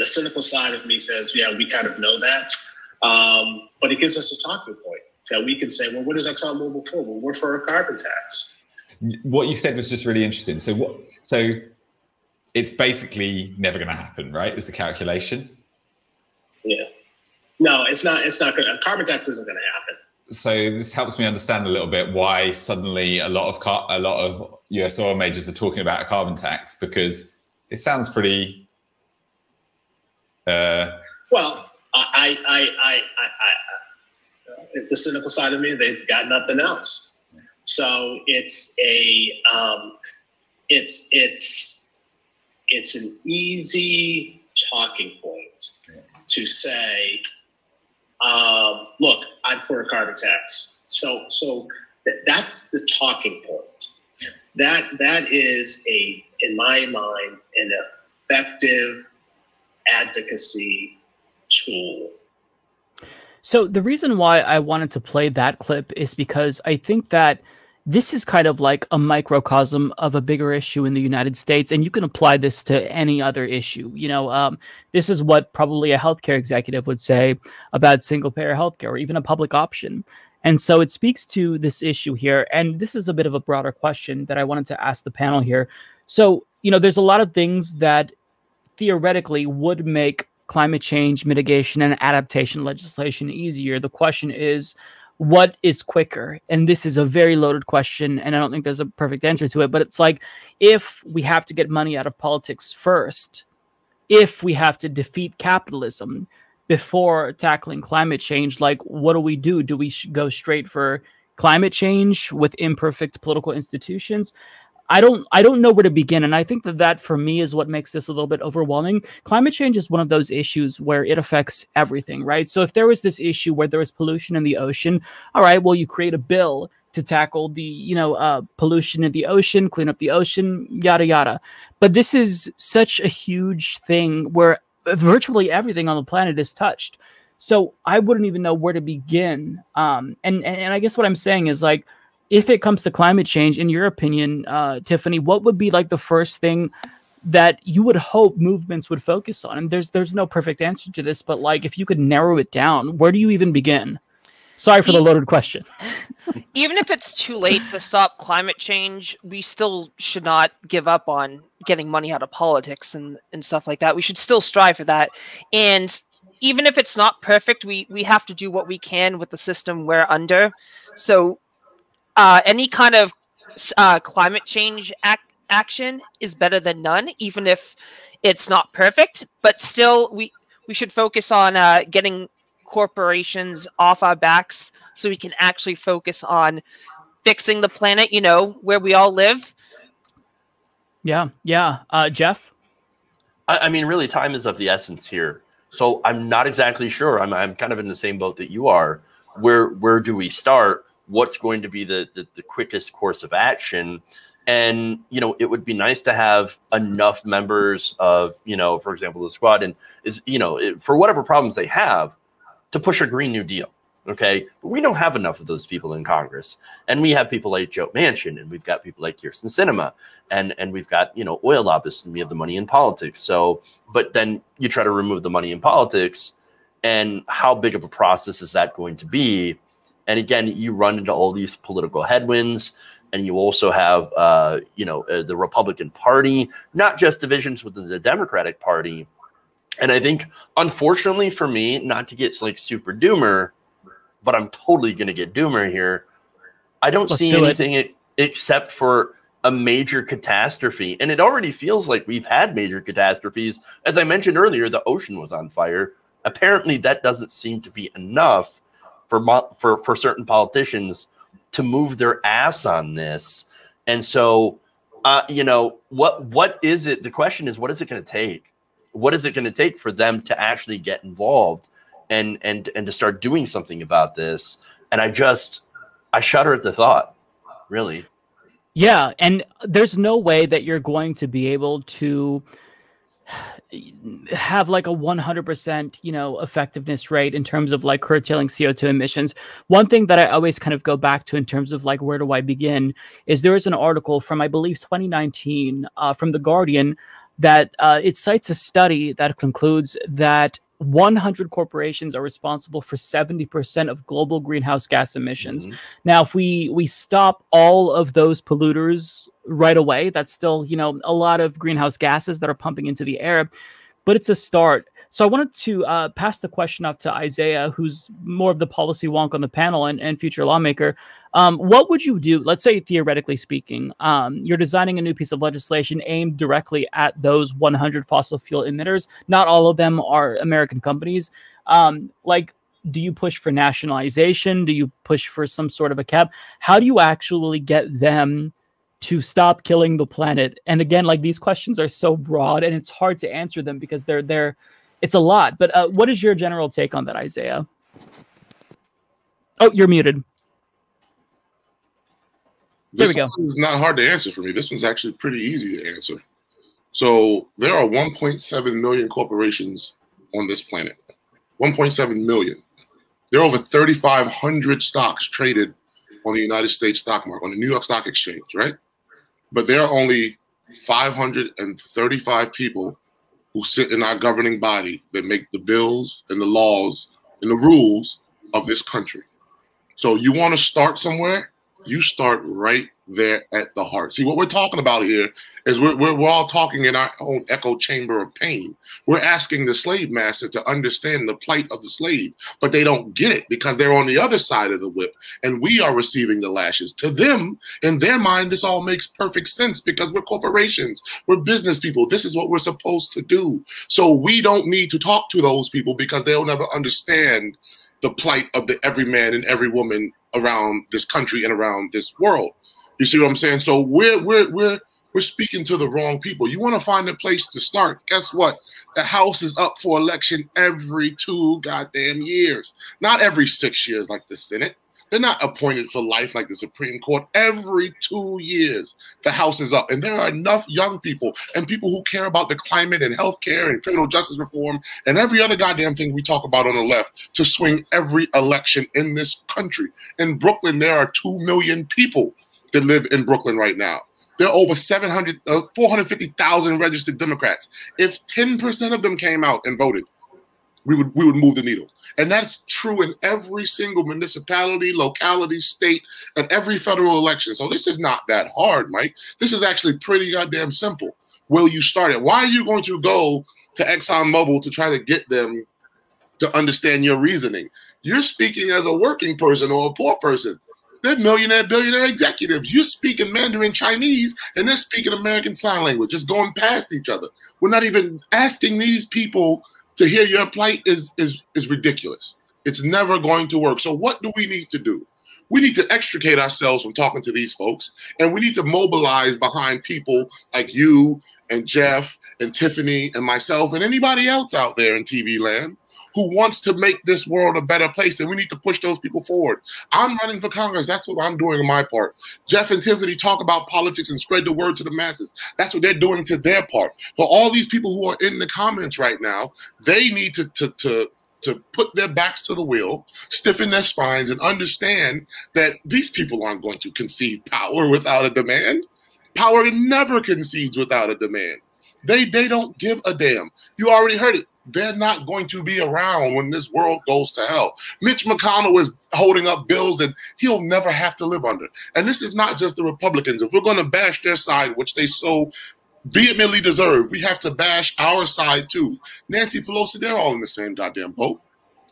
Speaker 7: the cynical side of me says, yeah, we kind of know that. But it gives us a talking point that we can say, well, what is ExxonMobil for? Well, we're for a carbon tax.
Speaker 8: What you said was just really interesting. So it's basically never going to happen, right? Is the calculation?
Speaker 7: Yeah. No, it's not. It's not going to. Carbon tax isn't going to happen.
Speaker 8: So this helps me understand a little bit why suddenly a lot of US oil majors are talking about a carbon tax, because it sounds pretty.
Speaker 7: Well, the cynical side of me, they've got nothing else. So it's an easy talking point to say, look, I'm for a carbon tax. So that's the talking point. That is in my mind, an effective advocacy tool.
Speaker 3: So the reason why I wanted to play that clip is because I think that this is kind of like a microcosm of a bigger issue in the United States, and you can apply this to any other issue. This is what probably a healthcare executive would say about single-payer healthcare or even a public option. And so it speaks to this issue here, and this is a bit of a broader question that I wanted to ask the panel here. So, there's a lot of things that theoretically would make climate change mitigation and adaptation legislation easier. The question is, what is quicker? And this is a very loaded question, and I don't think there's a perfect answer to it, but it's like, if we have to get money out of politics first, if we have to defeat capitalism before tackling climate change, like, what do we do? Do we go straight for climate change with imperfect political institutions? I don't know where to begin. And I think that for me is what makes this a little bit overwhelming. Climate change is one of those issues where it affects everything, right? So if there was this issue where there was pollution in the ocean, all right, well, you create a bill to tackle the, pollution in the ocean, clean up the ocean, yada, yada. But this is such a huge thing where virtually everything on the planet is touched. So I wouldn't even know where to begin. And I guess what I'm saying is, like, if it comes to climate change, in your opinion, Tiffany, what would be like the first thing that you would hope movements would focus on? And there's no perfect answer to this, but like, if you could narrow it down, where do you even begin? Sorry for the loaded question.
Speaker 6: Even if it's too late to stop climate change, we still should not give up on getting money out of politics and stuff like that. We should still strive for that. And even if it's not perfect, we have to do what we can with the system we're under. So any kind of climate change action is better than none, even if it's not perfect. But still, we should focus on getting corporations off our backs so we can actually focus on fixing the planet, where we all live.
Speaker 3: Yeah. Jeff?
Speaker 4: I mean, really, time is of the essence here. So I'm not exactly sure. I'm kind of in the same boat that you are. Where do we start? what's going to be the quickest course of action. And, you know, it would be nice to have enough members of, you know, for example, the squad and is, you know, for whatever problems they have, to push a Green New Deal. Okay. But we don't have enough of those people in Congress. And we have people like Joe Manchin, and we've got people like Kirsten Sinema, and we've got, you know, oil lobbyists, and we have the money in politics. So, but then you try to remove the money in politics, and how big of a process is that going to be? And again, you run into all these political headwinds. And you also have, you know, the Republican Party, not just divisions within the Democratic Party. And I think, unfortunately for me, not to get like super doomer, but I'm totally going to get doomer here. I don't see anything except for a major catastrophe. And it already feels like we've had major catastrophes. As I mentioned earlier, the ocean was on fire. Apparently, that doesn't seem to be enough for certain politicians to move their ass on this. And so, you know, what is it? The question is, what is it going to take? What is it going to take for them to actually get involved and to start doing something about this? And I shudder at the thought, really.
Speaker 3: Yeah. And there's no way that you're going to be able to have like a 100%, you know, effectiveness rate in terms of like curtailing CO2 emissions. One thing that I always kind of go back to in terms of like, where do I begin, is there is an article from, I believe, 2019 from The Guardian that it cites a study that concludes that 100 corporations are responsible for 70% of global greenhouse gas emissions. Mm-hmm. Now, if we stop all of those polluters right away, that's still, you know, a lot of greenhouse gases that are pumping into the air, but it's a start. So I wanted to pass the question off to Isaiah, who's more of the policy wonk on the panel and future lawmaker. What would you do? Let's say, theoretically speaking, you're designing a new piece of legislation aimed directly at those 100 fossil fuel emitters. Not all of them are American companies. Like, do you push for nationalization? Do you push for some sort of a cap? How do you actually get them to stop killing the planet? And again, like, these questions are so broad and it's hard to answer them because it's a lot. But what is your general take on that, Isaiah? Oh, you're muted. There we go.
Speaker 9: This is not hard to answer for me. This one's actually pretty easy to answer. So there are 1.7 million corporations on this planet. 1.7 million. There are over 3,500 stocks traded on the United States stock market, on the New York Stock Exchange, right? But there are only 535 people who sit in our governing body that make the bills and the laws and the rules of this country. So you want to start somewhere, you start right there at the heart. See, what we're talking about here is we're all talking in our own echo chamber of pain. We're asking the slave master to understand the plight of the slave, but they don't get it because they're on the other side of the whip and we are receiving the lashes. To them, in their mind, this all makes perfect sense because we're corporations, we're business people. This is what we're supposed to do. So we don't need to talk to those people because they'll never understand the plight of the every man and every woman around this country and around this world. You see what I'm saying? So we're speaking to the wrong people. You want to find a place to start. Guess what? The House is up for election every 2 goddamn years. Not every 6 years like the Senate. They're not appointed for life like the Supreme Court. Every 2 years, the House is up. And there are enough young people and people who care about the climate and healthcare and criminal justice reform and every other goddamn thing we talk about on the left to swing every election in this country. In Brooklyn, there are 2 million people that live in Brooklyn right now. There are over 450,000 registered Democrats. If 10% of them came out and voted, we would move the needle. And that's true in every single municipality, locality, state, and every federal election. So this is not that hard, Mike. This is actually pretty goddamn simple. Will you start it? Why are you going to go to ExxonMobil to try to get them to understand your reasoning? You're speaking as a working person or a poor person. They're millionaire, billionaire executives. You're speaking Mandarin Chinese, and they're speaking American Sign Language, just going past each other. We're not even asking these people to hear your plight is ridiculous. It's never going to work. So what do we need to do? We need to extricate ourselves from talking to these folks, and we need to mobilize behind people like you and Jeff and Tiffany and myself and anybody else out there in TV land who wants to make this world a better place, and we need to push those people forward. I'm running for Congress. That's what I'm doing on my part. Jeff and Tiffany talk about politics and spread the word to the masses. That's what they're doing to their part. But all these people who are in the comments right now, they need to put their backs to the wheel, stiffen their spines, and understand that these people aren't going to concede power without a demand. Power never concedes without a demand. They don't give a damn. You already heard it. They're not going to be around when this world goes to hell. Mitch McConnell is holding up bills and he'll never have to live under. And this is not just the Republicans. If we're going to bash their side, which they so vehemently deserve, we have to bash our side too. Nancy Pelosi, they're all in the same goddamn boat.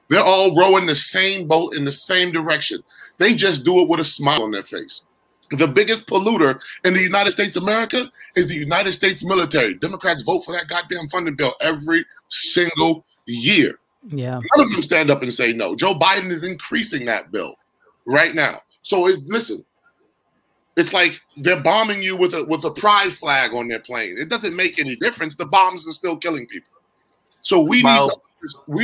Speaker 9: They're all rowing the same boat in the same direction. They just do it with a smile on their face. The biggest polluter in the United States of America is the United States military. Democrats vote for that goddamn funding bill every single year.
Speaker 3: Yeah.
Speaker 9: None of them stand up and say no. Joe Biden is increasing that bill right now. So listen, it's like they're bombing you with a pride flag on their plane. It doesn't make any difference. The bombs are still killing people. So we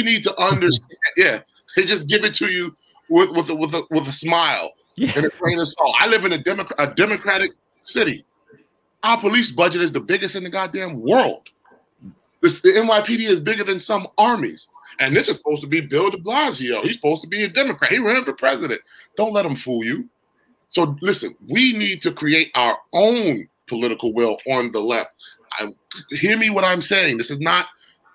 Speaker 9: need to understand. Yeah, they just give it to you with a smile. Yeah. And a grain of salt. I live in a democratic city. Our police budget is the biggest in the goddamn world. The NYPD is bigger than some armies. And this is supposed to be Bill de Blasio. He's supposed to be a Democrat. He ran for president. Don't let him fool you. So listen, we need to create our own political will on the left. Hear me what I'm saying. This is not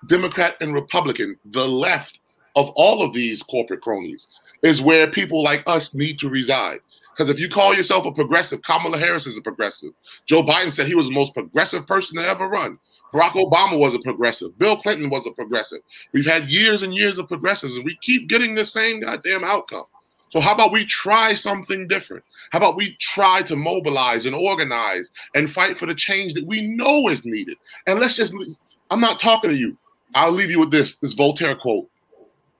Speaker 9: Democrat and Republican. The left of all of these corporate cronies is where people like us need to reside. Because if you call yourself a progressive, Kamala Harris is a progressive. Joe Biden said he was the most progressive person to ever run. Barack Obama was a progressive. Bill Clinton was a progressive. We've had years and years of progressives, and we keep getting the same goddamn outcome. So how about we try something different? How about we try to mobilize and organize and fight for the change that we know is needed? And let's just, I'm not talking to you. I'll leave you with this Voltaire quote.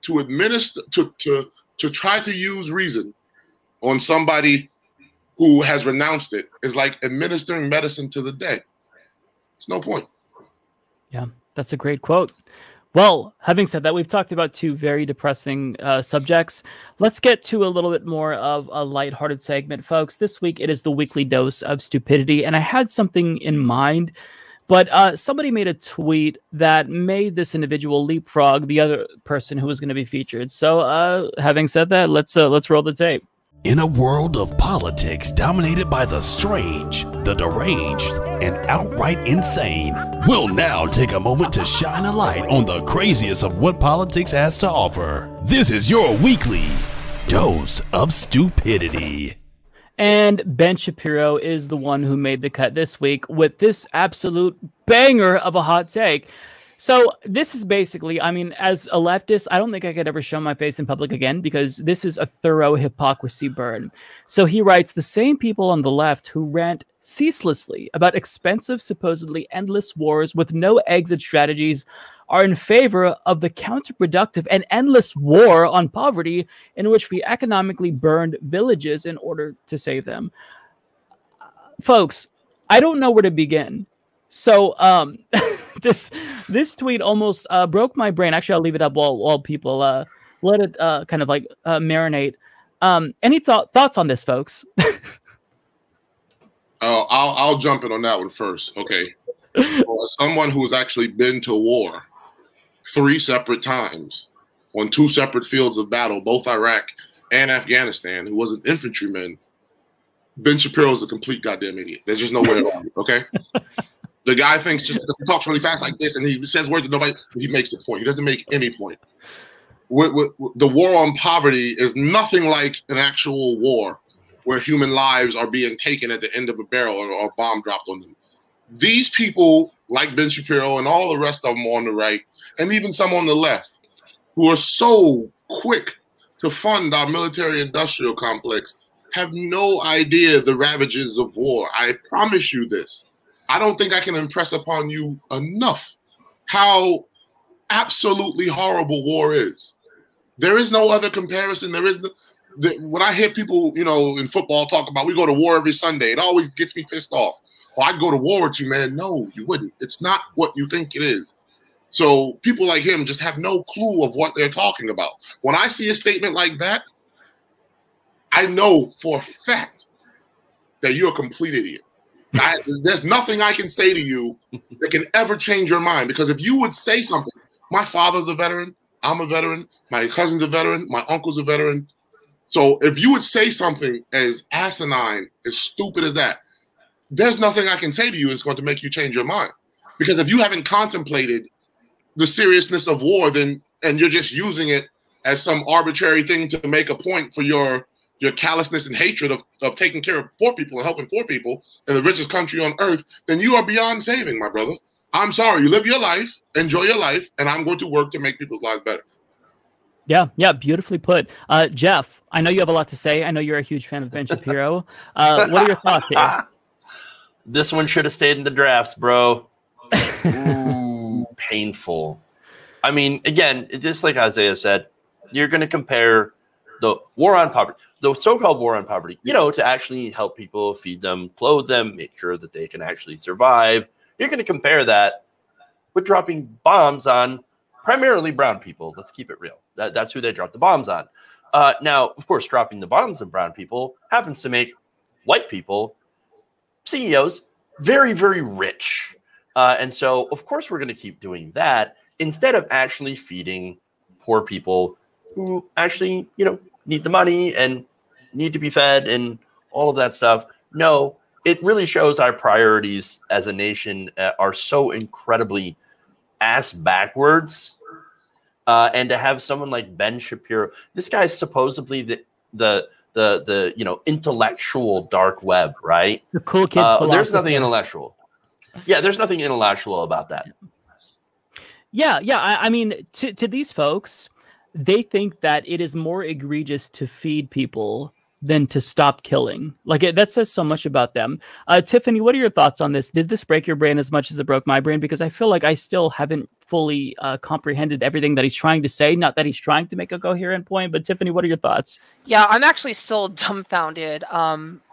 Speaker 9: To try to use reason on somebody who has renounced it is like administering medicine to the dead. It's no point.
Speaker 3: Yeah, that's a great quote. Well, having said that, we've talked about two very depressing subjects. Let's get to a little bit more of a lighthearted segment, folks. This week, it is the weekly dose of stupidity, and I had something in mind, but somebody made a tweet that made this individual leapfrog the other person who was going to be featured. So, having said that, let's roll the tape.
Speaker 10: In a world of politics dominated by the strange, the deranged, and outright insane, we'll now take a moment to shine a light on the craziest of what politics has to offer. This is your weekly dose of stupidity.
Speaker 3: And Ben Shapiro is the one who made the cut this week with this absolute banger of a hot take. So this is basically, I mean, as a leftist, I don't think I could ever show my face in public again because this is a thorough hypocrisy burn. So he writes, the same people on the left who rant ceaselessly about expensive, supposedly endless wars with no exit strategies are in favor of the counterproductive and endless war on poverty in which we economically burned villages in order to save them. Folks, I don't know where to begin. So this tweet almost broke my brain. Actually, I'll leave it up while people let it kind of like marinate. Any thoughts on this, folks?
Speaker 9: I'll jump in on that one first. Okay. Well, as someone who's actually been to war 3 separate times on 2 separate fields of battle, both Iraq and Afghanistan, who was an infantryman, Ben Shapiro is a complete goddamn idiot. There's just no way around it. Okay. The guy thinks just talks really fast like this, and he says words to nobody. He makes a point. He doesn't make any point. The war on poverty is nothing like an actual war where human lives are being taken at the end of a barrel or a bomb dropped on them. These people, like Ben Shapiro and all the rest of them on the right, and even some on the left, who are so quick to fund our military-industrial complex, have no idea the ravages of war. I promise you this. I don't think I can impress upon you enough how absolutely horrible war is. There is no other comparison. There is when I hear people, in football talk about we go to war every Sunday, it always gets me pissed off. Well, I'd go to war with you, man. No, you wouldn't. It's not what you think it is. So people like him just have no clue of what they're talking about. When I see a statement like that, I know for a fact that you're a complete idiot. There's nothing I can say to you that can ever change your mind, because if you would say something, my father's a veteran, I'm a veteran, my cousin's a veteran, my uncle's a veteran. So if you would say something as asinine, as stupid as that, there's nothing I can say to you that's going to make you change your mind. Because if you haven't contemplated the seriousness of war, then and you're just using it as some arbitrary thing to make a point for your callousness and hatred of taking care of poor people and helping poor people in the richest country on earth, then you are beyond saving, my brother. I'm sorry. You live your life, enjoy your life, and I'm going to work to make people's lives better.
Speaker 3: Yeah, beautifully put. Jeff, I know you have a lot to say. I know you're a huge fan of Ben Shapiro. What are your thoughts here?
Speaker 4: This one should have stayed in the drafts, bro. Ooh, painful. I mean, again, just like Isaiah said, you're going to compare the war on poverty, the so-called war on poverty, to actually help people, feed them, clothe them, make sure that they can actually survive. You're going to compare that with dropping bombs on primarily brown people. Let's keep it real. That's who they drop the bombs on. Now, of course, dropping the bombs on brown people happens to make white people, CEOs, very, very rich. And so, of course, we're going to keep doing that instead of actually feeding poor people who actually, need the money and need to be fed and all of that stuff. No, it really shows our priorities as a nation are so incredibly ass backwards. And to have someone like Ben Shapiro, this guy's supposedly the intellectual dark web, right?
Speaker 3: The cool kids philosophy.
Speaker 4: There's nothing intellectual. Yeah, there's nothing intellectual about that.
Speaker 3: Yeah. I mean, to these folks, they think that it is more egregious to feed people than to stop killing. Like that says so much about them. Tiffany, what are your thoughts on this? Did this break your brain as much as it broke my brain? Because I feel like I still haven't fully comprehended everything that he's trying to say. Not that he's trying to make a coherent point, but Tiffany, what are your thoughts?
Speaker 6: Yeah, I'm actually still dumbfounded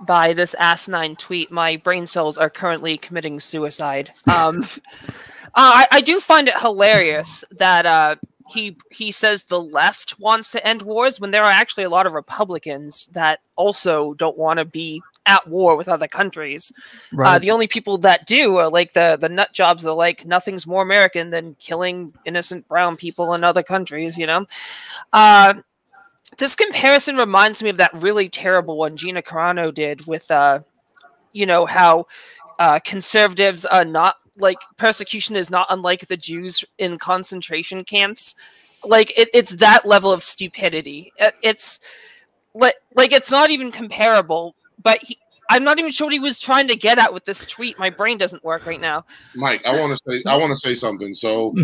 Speaker 6: by this asinine tweet. My brain cells are currently committing suicide. I do find it hilarious that he says the left wants to end wars when there are actually a lot of Republicans that also don't want to be at war with other countries. Right. The only people that do are like the nut jobs that are like, nothing's more American than killing innocent brown people in other countries, This comparison reminds me of that really terrible one Gina Carano did with, how conservatives are not, like, persecution is not unlike the Jews in concentration camps. Like, it's that level of stupidity. It's like it's not even comparable, but I'm not even sure what he was trying to get at with this tweet. My brain doesn't work right now.
Speaker 9: Mike, I want to say something. So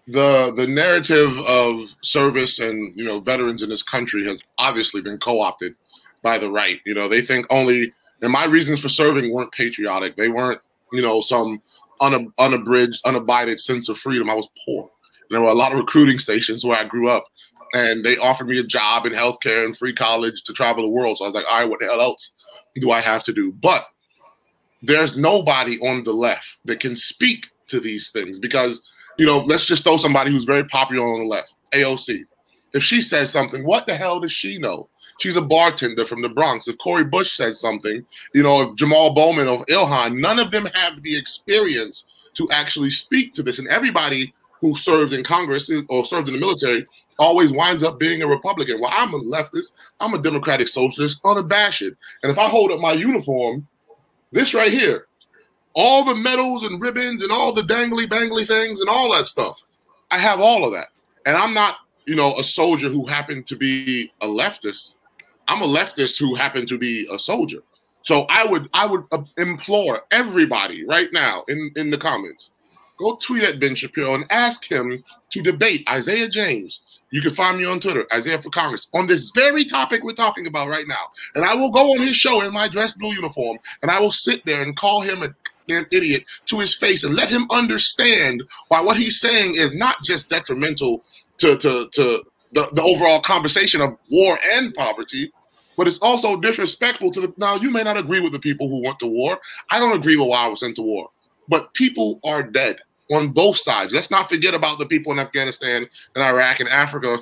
Speaker 9: the narrative of service and, veterans in this country has obviously been co-opted by the right. They think only, and my reasons for serving weren't patriotic. They weren't, some unabridged, unabided sense of freedom. I was poor. There were a lot of recruiting stations where I grew up, and they offered me a job in healthcare and free college to travel the world. So I was like, all right, what the hell else do I have to do? But there's nobody on the left that can speak to these things because, let's just throw somebody who's very popular on the left, AOC. If she says something, what the hell does she know? She's a bartender from the Bronx. If Cori Bush said something, if Jamal Bowman of Ilhan, none of them have the experience to actually speak to this. And everybody who served in Congress or served in the military always winds up being a Republican. Well, I'm a leftist. I'm a democratic socialist, unabashed. And if I hold up my uniform, this right here, all the medals and ribbons and all the dangly-bangly things and all that stuff, I have all of that. And I'm not, a soldier who happened to be a leftist. I'm a leftist who happened to be a soldier. So I would implore everybody right now in the comments, go tweet at Ben Shapiro and ask him to debate Isaiah James. You can find me on Twitter, Isaiah for Congress, on this very topic we're talking about right now. And I will go on his show in my dress blue uniform, and I will sit there and call him an idiot to his face and let him understand why what he's saying is not just detrimental to the overall conversation of war and poverty, but it's also disrespectful to now, you may not agree with the people who went to war. I don't agree with why I was sent to war. But people are dead. on both sides. Let's not forget about the people in Afghanistan and Iraq and Africa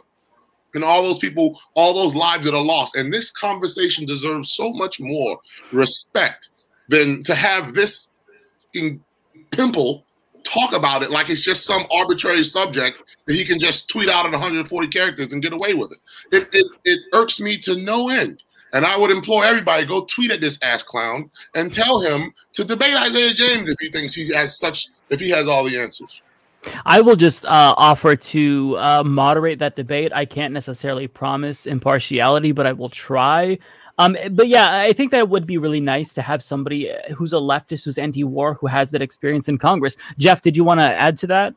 Speaker 9: and all those people, all those lives that are lost. And this conversation deserves so much more respect than to have this pimple talk about it like it's just some arbitrary subject that he can just tweet out in 140 characters and get away with it. It irks me to no end. And I would implore everybody, go tweet at this ass clown and tell him to debate Isaiah James if he thinks he has all the answers.
Speaker 3: I will just offer to moderate that debate. I can't necessarily promise impartiality, but I will try. But yeah, I think that it would be really nice to have somebody who's a leftist, who's anti-war, who has that experience in Congress. Jeff, did you want to add to that?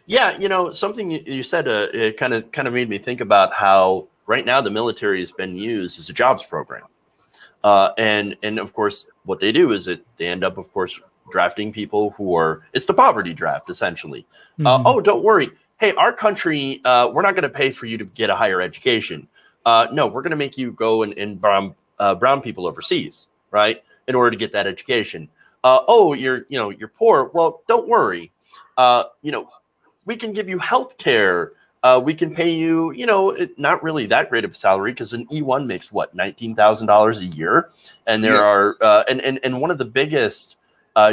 Speaker 3: Yeah, something you said, it kind of made me think about how right now the military has been used as a jobs program. And of course, what they do is they end up, of course, drafting people it's the poverty draft, essentially. Mm-hmm. Oh, don't worry. Hey, our country, we're not going to pay for you to get a higher education. No, we're going to make you go and brown people overseas, right, in order to get that education. Oh, you're poor. Well, don't worry. We can give you health care. We can pay you, not really that great of a salary, because an E1 makes what, $19,000 a year, and there are and one of the biggest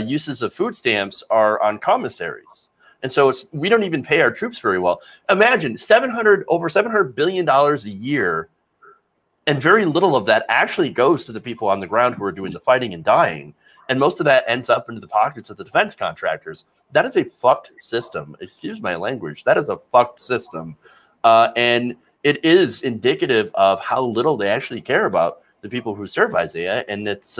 Speaker 3: uses of food stamps are on commissaries. And so we don't even pay our troops very well. Imagine over $700 billion a year, and very little of that actually goes to the people on the ground who are doing the fighting and dying. And most of that ends up into the pockets of the defense contractors. That is a fucked system. Excuse my language. That is a fucked system. And it is indicative of how little they actually care about the people who serve Isaiah. And it's,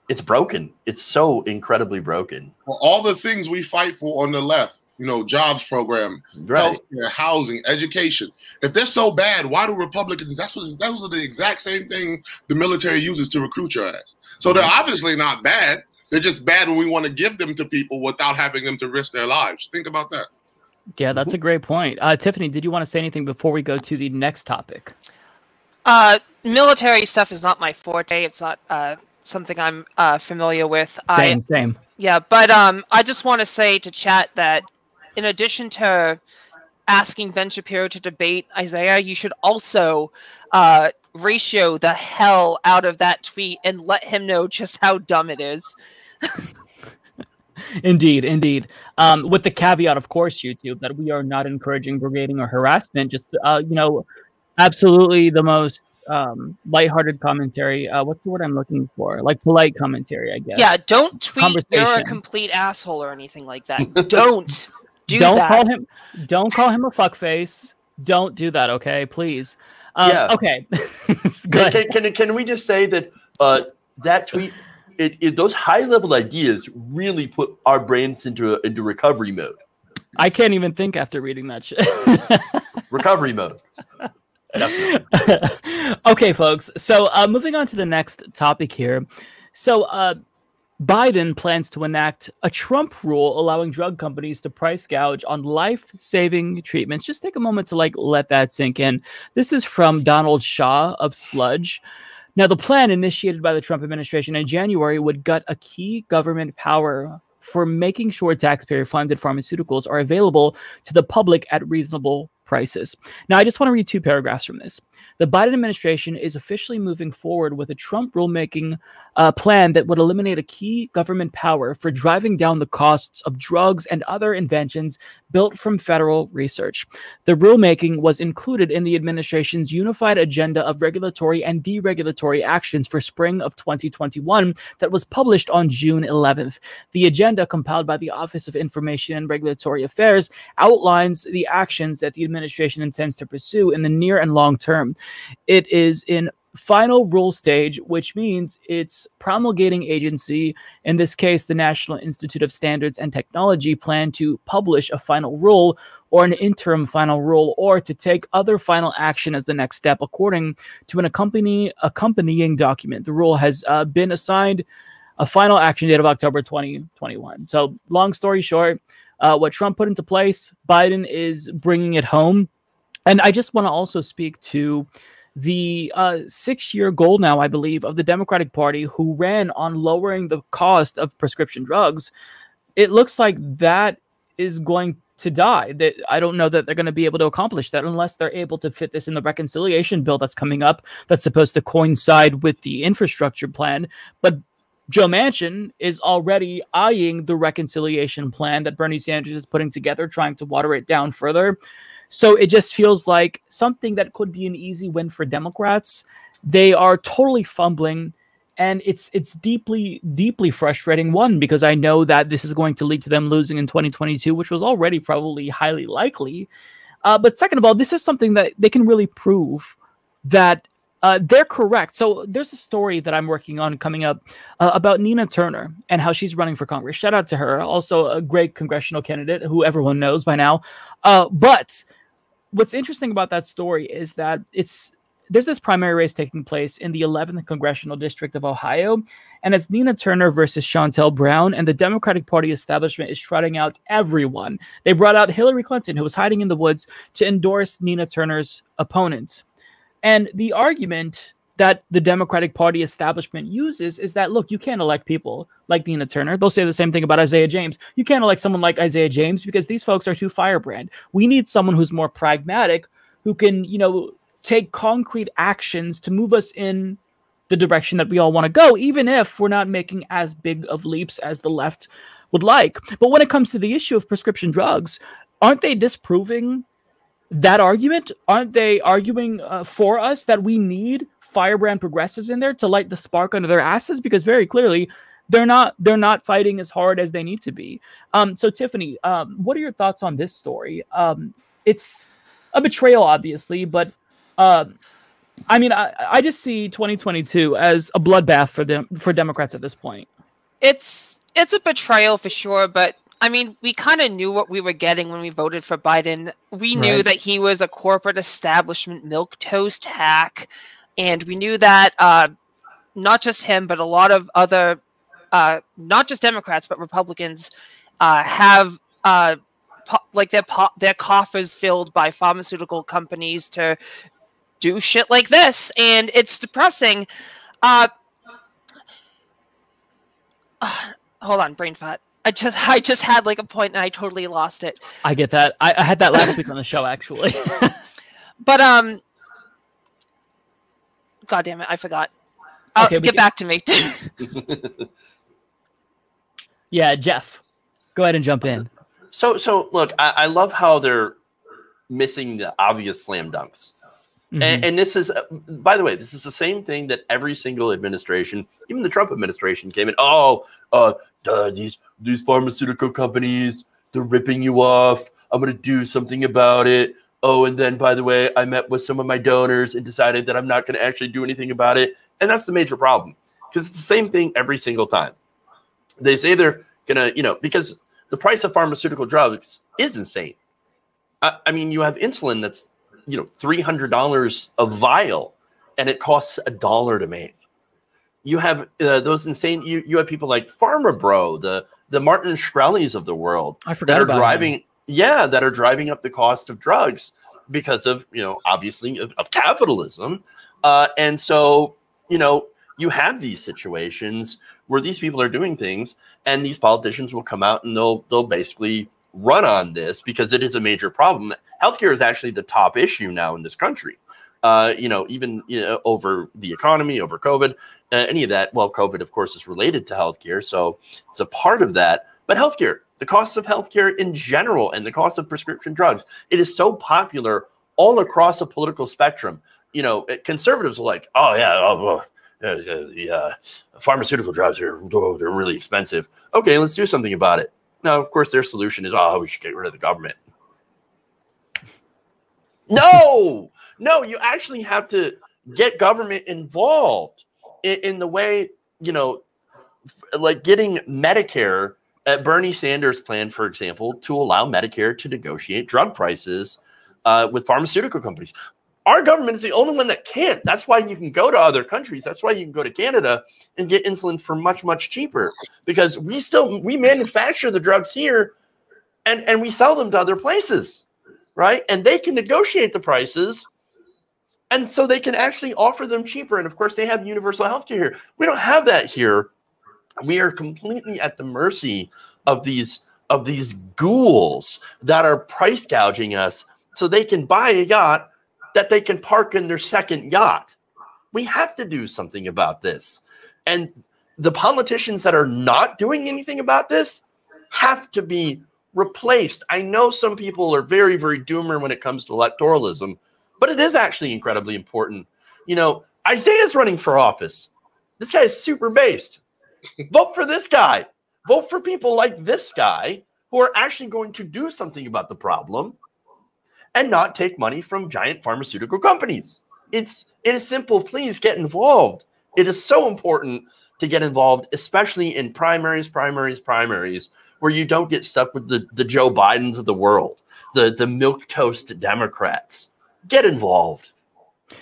Speaker 3: it's broken. It's so incredibly broken.
Speaker 9: Well, all the things we fight for on the left, jobs program,
Speaker 4: right,
Speaker 9: healthcare, housing, education. If they're so bad, why do Republicans? Those are the exact same thing the military uses to recruit your ass. So they're obviously not bad. They're just bad when we want to give them to people without having them to risk their lives. Think about that.
Speaker 3: Yeah, that's a great point. Tiffany, did you want to say anything before we go to the next topic?
Speaker 6: Military stuff is not my forte. It's not something I'm familiar with.
Speaker 3: Same.
Speaker 6: Yeah, but I just want to say to chat that in addition to asking Ben Shapiro to debate Isaiah, you should also ratio the hell out of that tweet and let him know just how dumb it is.
Speaker 3: Indeed. With the caveat, of course, YouTube, that we are not encouraging brigading or harassment. Just, absolutely the most lighthearted commentary. What's the word I'm looking for? Like polite commentary, I guess.
Speaker 6: Yeah, don't tweet you're a complete asshole or anything like that. Don't
Speaker 3: call him a fuckface. Don't do that, okay? Please. Okay.
Speaker 4: Can we just say that that tweet, those high-level ideas really put our brains into recovery mode.
Speaker 3: I can't even think after reading that shit.
Speaker 4: Recovery mode.
Speaker 3: Okay, folks. So moving on to the next topic here. So Biden plans to enact a Trump rule allowing drug companies to price gouge on life-saving treatments. Just take a moment to let that sink in. This is from Donald Shaw of Sludge. Now, the plan initiated by the Trump administration in January would gut a key government power for making sure taxpayer-funded pharmaceuticals are available to the public at reasonable prices. Now, I just want to read two paragraphs from this. The Biden administration is officially moving forward with a Trump rulemaking plan that would eliminate a key government power for driving down the costs of drugs and other inventions built from federal research. The rulemaking was included in the administration's unified agenda of regulatory and deregulatory actions for spring of 2021 that was published on June 11th. The agenda, compiled by the Office of Information and Regulatory Affairs, outlines the actions that the administration intends to pursue in the near and long term. It is in final rule stage, which means its promulgating agency, in this case, the National Institute of Standards and Technology, plan to publish a final rule or an interim final rule, or to take other final action as the next step, according to an accompanying document. The rule has been assigned a final action date of October 2021. So long story short, what Trump put into place, Biden is bringing it home. And I just want to also speak to the 6-year goal now, I believe, of the Democratic Party, who ran on lowering the cost of prescription drugs. it looks like that is going to die. That I don't know that they're going to be able to accomplish that unless they're able to fit this in the reconciliation bill that's coming up, that's supposed to coincide with the infrastructure plan. But Joe Manchin is already eyeing the reconciliation plan that Bernie Sanders is putting together, trying to water it down further. So it just feels like something that could be an easy win for Democrats. They are totally fumbling. And it's deeply, deeply frustrating, one, because I know that this is going to lead to them losing in 2022, which was already probably highly likely. But second of all, this is something that they can really prove that they're correct. So there's a story that I'm working on coming up about Nina Turner and how she's running for Congress. Shout out to her. Also a great congressional candidate who everyone knows by now. But what's interesting about that story is that there's this primary race taking place in the 11th Congressional District of Ohio, and it's Nina Turner versus Shontel Brown, and the Democratic Party establishment is trotting out everyone. They brought out Hillary Clinton, who was hiding in the woods, to endorse Nina Turner's opponent. And the argument that the Democratic Party establishment uses is that, look, you can't elect people like Nina Turner. They'll say the same thing about Isaiah James. You can't elect someone like Isaiah James because these folks are too firebrand. We need someone who's more pragmatic, who can, take concrete actions to move us in the direction that we all want to go, even if we're not making as big of leaps as the left would like. But when it comes to the issue of prescription drugs, aren't they disproving that argument? Aren't they arguing for us that we need firebrand progressives in there to light the spark under their asses? Because very clearly they're not fighting as hard as they need to be. So Tiffany, what are your thoughts on this story? It's a betrayal, obviously, but I just see 2022 as a bloodbath for Democrats at this point.
Speaker 6: It's a betrayal for sure, but I mean, we kind of knew what we were getting when we voted for Biden. We knew that he was a corporate establishment milquetoast hack, and we knew that not just him, but a lot of other, not just Democrats, but Republicans have their coffers filled by pharmaceutical companies to do shit like this, and it's depressing. Hold on, brain fat. I just had like a point and I totally lost it.
Speaker 3: I get that. I had that last week on the show, actually.
Speaker 6: But God damn it, I forgot. Get back to me.
Speaker 3: Yeah, Jeff, go ahead and jump in.
Speaker 4: So look, I love how they're missing the obvious slam dunks. Mm-hmm. And this is, by the way, this is the same thing that every single administration, even the Trump administration, came in. These pharmaceutical companies, they're ripping you off. I'm going to do something about it. Oh, and then, by the way, I met with some of my donors and decided that I'm not going to actually do anything about it. And that's the major problem, because it's the same thing every single time. They say they're going to, because the price of pharmaceutical drugs is insane. I mean, you have insulin that's, $300 a vial, and it costs $1 to make. You have those insane. You have people like Pharma Bro, the Martin Shkreli's of the world.
Speaker 3: I forgot about
Speaker 4: driving. Yeah, that are driving up the cost of drugs because of obviously of capitalism, and so you have these situations where these people are doing things, and these politicians will come out and they'll basically run on this because it is a major problem. Healthcare is actually the top issue now in this country. Even over the economy, over COVID, any of that. Well, COVID, of course, is related to healthcare, so it's a part of that. But healthcare, the cost of healthcare in general, and the cost of prescription drugs, it is so popular all across the political spectrum. Conservatives are like, the pharmaceutical drugs they're really expensive. Okay, let's do something about it. Now, of course, their solution is, we should get rid of the government. No, you actually have to get government involved in the way, like getting Medicare, Bernie Sanders' plan, for example, to allow Medicare to negotiate drug prices with pharmaceutical companies. Our government is the only one that can't. That's why you can go to other countries. That's why you can go to Canada and get insulin for much, much cheaper, because we manufacture the drugs here and we sell them to other places, right? And they can negotiate the prices, and so they can actually offer them cheaper. And of course, they have universal health care here. We don't have that here. We are completely at the mercy of these ghouls that are price gouging us so they can buy a yacht that they can park in their second yacht. We have to do something about this. And the politicians that are not doing anything about this have to be replaced. I know some people are very, very doomer when it comes to electoralism, but it is actually incredibly important. You know, Isaiah's running for office. This guy is super based. Vote for this guy. Vote for people like this guy who are actually going to do something about the problem and not take money from giant pharmaceutical companies. It is simple. Please get involved. It is so important to get involved, especially in primaries, where you don't get stuck with the Joe Bidens of the world, the milquetoast Democrats. Get involved.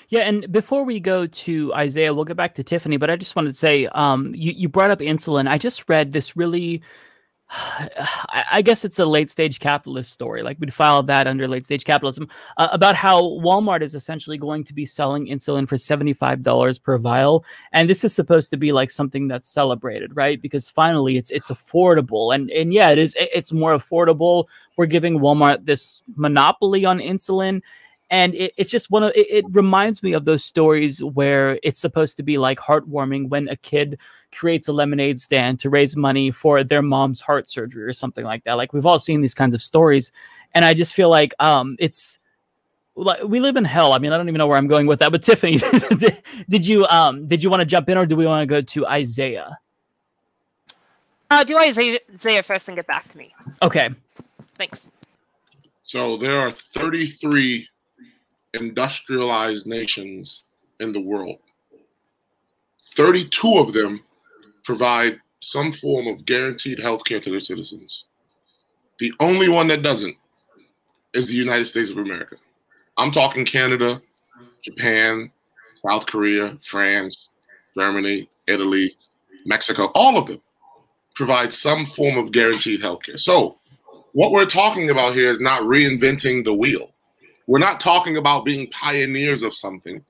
Speaker 3: Yeah, and before we go to Isaiah, we'll get back to Tiffany, but I just wanted to say, you brought up insulin. I just read this really, I guess it's a late-stage capitalist story. Like, we'd file that under late-stage capitalism, about how Walmart is essentially going to be selling insulin for $75 per vial. And this is supposed to be like something that's celebrated, right? Because finally it's affordable. And yeah, it's more affordable. We're giving Walmart this monopoly on insulin. And it's just it reminds me of those stories where it's supposed to be like heartwarming when a kid creates a lemonade stand to raise money for their mom's heart surgery or something like that. Like, we've all seen these kinds of stories. And I just feel like it's like we live in hell. I mean, I don't even know where I'm going with that. But Tiffany, did you want to jump in, or do we want to go to Isaiah?
Speaker 6: Do Isaiah first and get back to me.
Speaker 3: Okay.
Speaker 6: Thanks.
Speaker 9: So there are 33 industrialized nations in the world. 32 of them provide some form of guaranteed health care to their citizens. The only one that doesn't is the United States of America. I'm talking Canada, Japan, South Korea, France, Germany, Italy, Mexico. All of them provide some form of guaranteed health care. So what we're talking about here is not reinventing the wheel. We're not talking about being pioneers of something.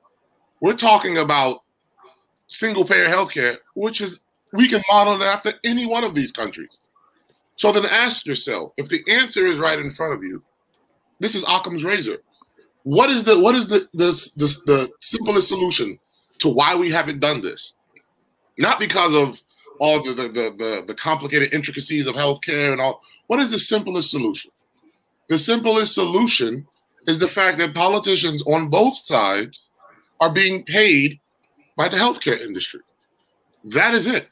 Speaker 9: We're talking about single-payer healthcare, which is, we can model it after any one of these countries. So then ask yourself, if the answer is right in front of you, this is Occam's razor. What is the simplest solution to why we haven't done this? Not because of all the complicated intricacies of healthcare and all. What is the simplest solution? The simplest solution is the fact that politicians on both sides are being paid by the healthcare industry. That is it.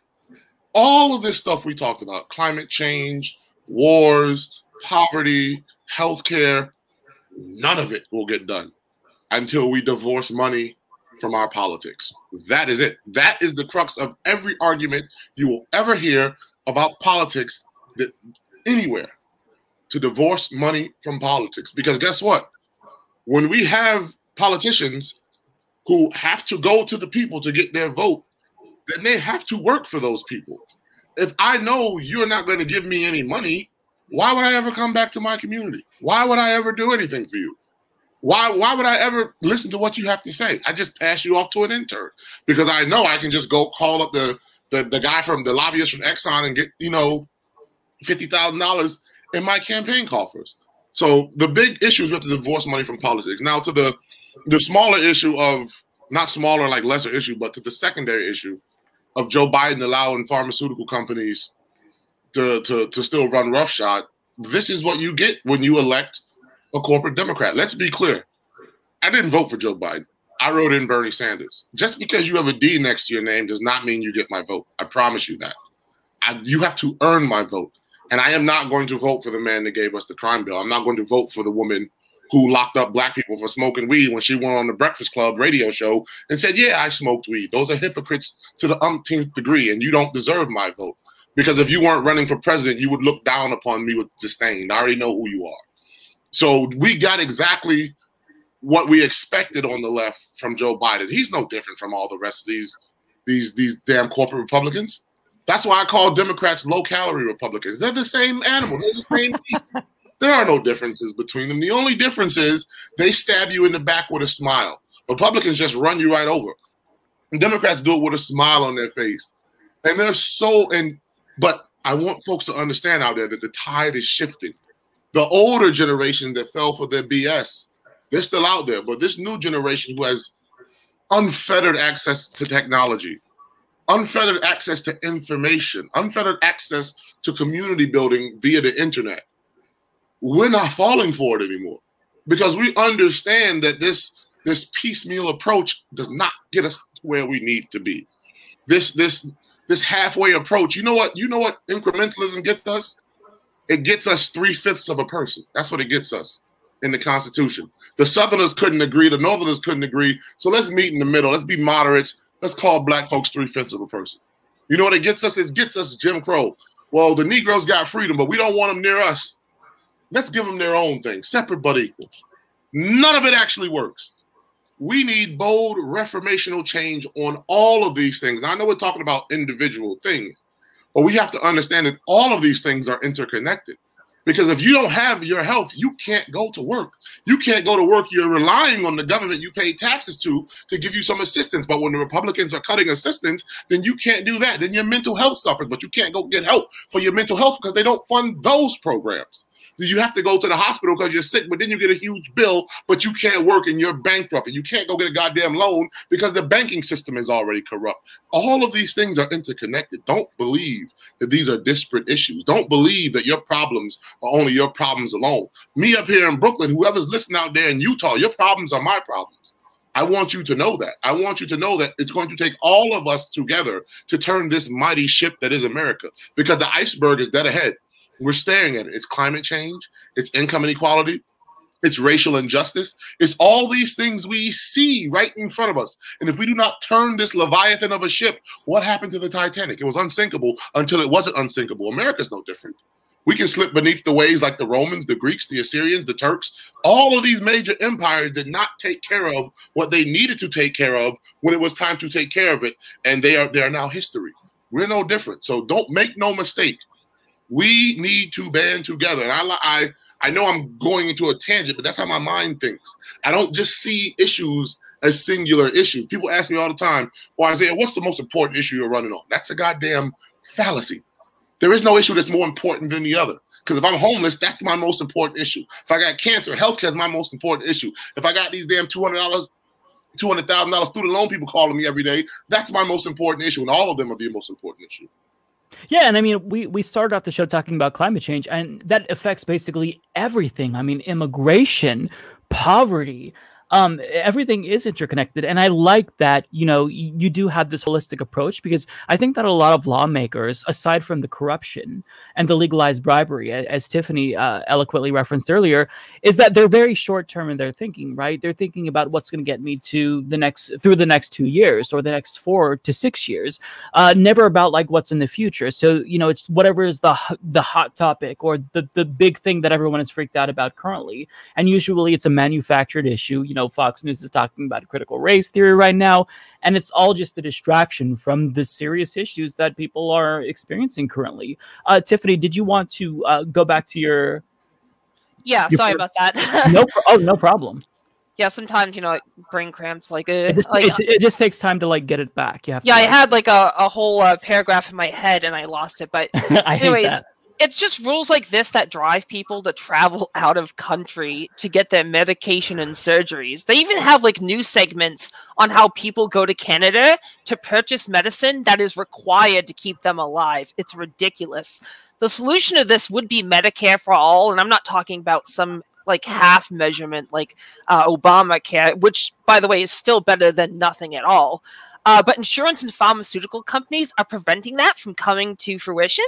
Speaker 9: All of this stuff we talked about, climate change, wars, poverty, healthcare, none of it will get done until we divorce money from our politics. That is it. That is the crux of every argument you will ever hear about politics anywhere, to divorce money from politics. Because guess what? When we have politicians who have to go to the people to get their vote, then they have to work for those people. If I know you're not going to give me any money, why would I ever come back to my community? Why would I ever do anything for you? Why would I ever listen to what you have to say? I just pass you off to an intern because I know I can just go call up the guy from the lobbyist from Exxon and get, $50,000 in my campaign coffers. So the big issue is we have to divorce money from politics. Now to the smaller issue of, not smaller like lesser issue, but to the secondary issue of Joe Biden allowing pharmaceutical companies to still run roughshod. This is what you get when you elect a corporate Democrat. Let's be clear. I didn't vote for Joe Biden. I wrote in Bernie Sanders. Just because you have a D next to your name does not mean you get my vote. I promise you that. You have to earn my vote. And I am not going to vote for the man that gave us the crime bill. I'm not going to vote for the woman who locked up black people for smoking weed when she went on the Breakfast Club radio show and said, yeah, I smoked weed. Those are hypocrites to the umpteenth degree, and you don't deserve my vote. Because if you weren't running for president, you would look down upon me with disdain. I already know who you are. So we got exactly what we expected on the left from Joe Biden. He's no different from all the rest of these damn corporate Republicans. That's why I call Democrats low-calorie Republicans. They're the same animal. They're the same people. There are no differences between them. The only difference is they stab you in the back with a smile. Republicans just run you right over. And Democrats do it with a smile on their face. And but I want folks to understand out there that the tide is shifting. The older generation that fell for their BS, they're still out there. But this new generation who has unfettered access to technology, unfettered access to information, unfettered access to community building via the internet, we're not falling for it anymore, because we understand that this piecemeal approach does not get us to where we need to be. This halfway approach, you know what incrementalism gets us? It gets us 3/5 of a person. That's what it gets us in the Constitution. The Southerners couldn't agree, the Northerners couldn't agree. So let's meet in the middle. Let's be moderates. Let's call black folks 3/5 of a person. You know what it gets us? It gets us Jim Crow. Well, the Negroes got freedom, but we don't want them near us. Let's give them their own thing, separate but equal. None of it actually works. We need bold reformational change on all of these things. Now, I know we're talking about individual things, but we have to understand that all of these things are interconnected. Because if you don't have your health, you can't go to work. You can't go to work. You're relying on the government you pay taxes to give you some assistance. But when the Republicans are cutting assistance, then you can't do that. Then your mental health suffers, but you can't go get help for your mental health because they don't fund those programs. You have to go to the hospital because you're sick, but then you get a huge bill, but you can't work and you're bankrupt, and you can't go get a goddamn loan because the banking system is already corrupt. All of these things are interconnected. Don't believe that these are disparate issues. Don't believe that your problems are only your problems alone. Me up here in Brooklyn, whoever's listening out there in Utah, your problems are my problems. I want you to know that. I want you to know that it's going to take all of us together to turn this mighty ship that is America, because the iceberg is dead ahead. We're staring at it. It's climate change. It's income inequality. It's racial injustice. It's all these things we see right in front of us. And if we do not turn this Leviathan of a ship, what happened to the Titanic? It was unsinkable until it wasn't unsinkable. America's no different. We can slip beneath the waves like the Romans, the Greeks, the Assyrians, the Turks. All of these major empires did not take care of what they needed to take care of when it was time to take care of it. And they are now history. We're no different. So don't make no mistake. We need to band together. And I know I'm going into a tangent, but that's how my mind thinks. I don't just see issues as singular issues. People ask me all the time, well, Isaiah, what's the most important issue you're running on? That's a goddamn fallacy. There is no issue that's more important than the other. Because if I'm homeless, that's my most important issue. If I got cancer, healthcare is my most important issue. If I got these damn $200,000 student loan people calling me every day, that's my most important issue. And all of them are the most important issue.
Speaker 3: Yeah, and I mean, we started off the show talking about climate change, and that affects basically everything. I mean, immigration, poverty, everything is interconnected. And I like that, you do have this holistic approach, because I think that a lot of lawmakers, aside from the corruption and the legalized bribery, as Tiffany eloquently referenced earlier, is that they're very short term in their thinking, right? They're thinking about what's going to get me through the next 2 years or the next 4 to 6 years, never about like what's in the future. So, it's whatever is the hot topic or the big thing that everyone is freaked out about currently. And usually it's a manufactured issue. Fox News is talking about critical race theory right now, and it's all just a distraction from the serious issues that people are experiencing currently. Tiffany, did you want to go back to your?
Speaker 6: Yeah, sorry about that.
Speaker 3: No problem.
Speaker 6: Yeah, sometimes brain cramps.
Speaker 3: It just takes time to get it back. You have.
Speaker 6: Yeah, I had a whole paragraph in my head and I lost it. But anyways. It's just rules like this that drive people to travel out of country to get their medication and surgeries. They even have news segments on how people go to Canada to purchase medicine that is required to keep them alive. It's ridiculous. The solution to this would be Medicare for all, and I'm not talking about some half measurement like Obamacare, which, by the way, is still better than nothing at all. But insurance and pharmaceutical companies are preventing that from coming to fruition.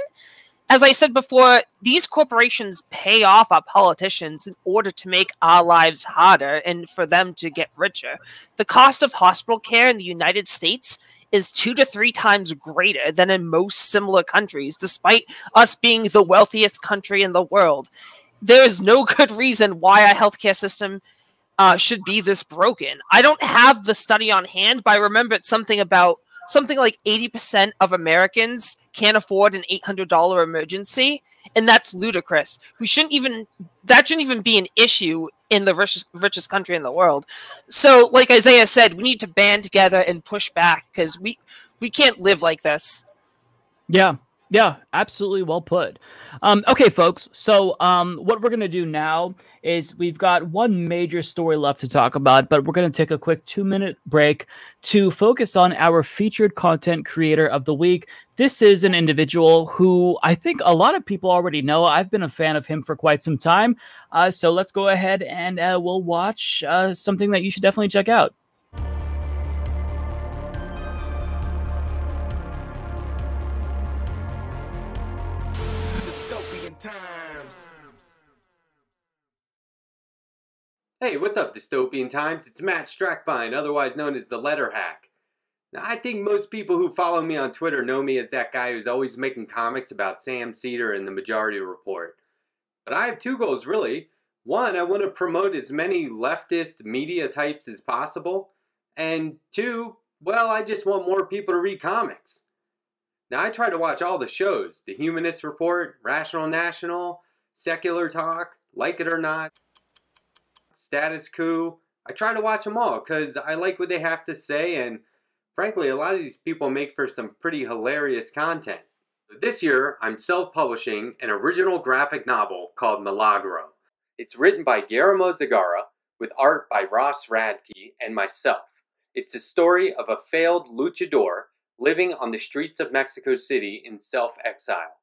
Speaker 6: As I said before, these corporations pay off our politicians in order to make our lives harder and for them to get richer. The cost of hospital care in the United States is 2 to 3 times greater than in most similar countries, despite us being the wealthiest country in the world. There is no good reason why our healthcare system should be this broken. I don't have the study on hand, but I remember something like 80% of Americans can't afford an $800 emergency, and that's ludicrous. That shouldn't even be an issue in the richest country in the world. So, like Isaiah said, we need to band together and push back, because we can't live like this.
Speaker 3: Yeah. Yeah, absolutely well put. Okay, folks. So what we're going to do now is we've got one major story left to talk about, but we're going to take a quick 2-minute break to focus on our featured content creator of the week. This is an individual who I think a lot of people already know. I've been a fan of him for quite some time. So let's go ahead and we'll watch something that you should definitely check out.
Speaker 11: Hey, what's up, Dystopian Times? It's Matt Strackbine, otherwise known as the Letter Hack. Now, I think most people who follow me on Twitter know me as that guy who's always making comics about Sam Cedar and the Majority Report. But I have two goals, really. One, I want to promote as many leftist media types as possible. And two, well, I just want more people to read comics. Now, I try to watch all the shows. The Humanist Report, Rational National, Secular Talk, Like It or Not, Status Quo. I try to watch them all because I like what they have to say, and frankly, a lot of these people make for some pretty hilarious content. This year, I'm self-publishing an original graphic novel called Milagro. It's written by Guillermo Zagara with art by Ross Radke and myself. It's the story of a failed luchador living on the streets of Mexico City in self-exile.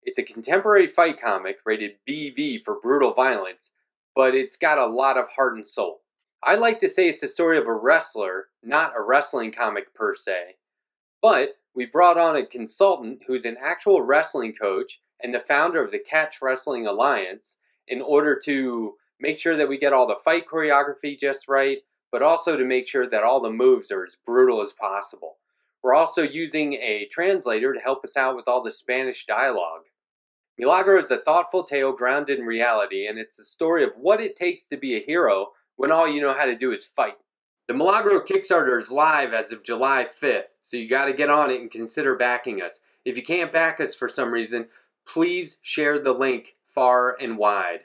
Speaker 11: It's a contemporary fight comic rated BV for brutal violence, but it's got a lot of heart and soul. I like to say it's a story of a wrestler, not a wrestling comic per se. But we brought on a consultant who's an actual wrestling coach and the founder of the Catch Wrestling Alliance in order to make sure that we get all the fight choreography just right, but also to make sure that all the moves are as brutal as possible. We're also using a translator to help us out with all the Spanish dialogue. Milagro is a thoughtful tale grounded in reality, and it's a story of what it takes to be a hero when all you know how to do is fight. The Milagro Kickstarter is live as of July 5th, so you gotta get on it and consider backing us. If you can't back us for some reason, please share the link far and wide.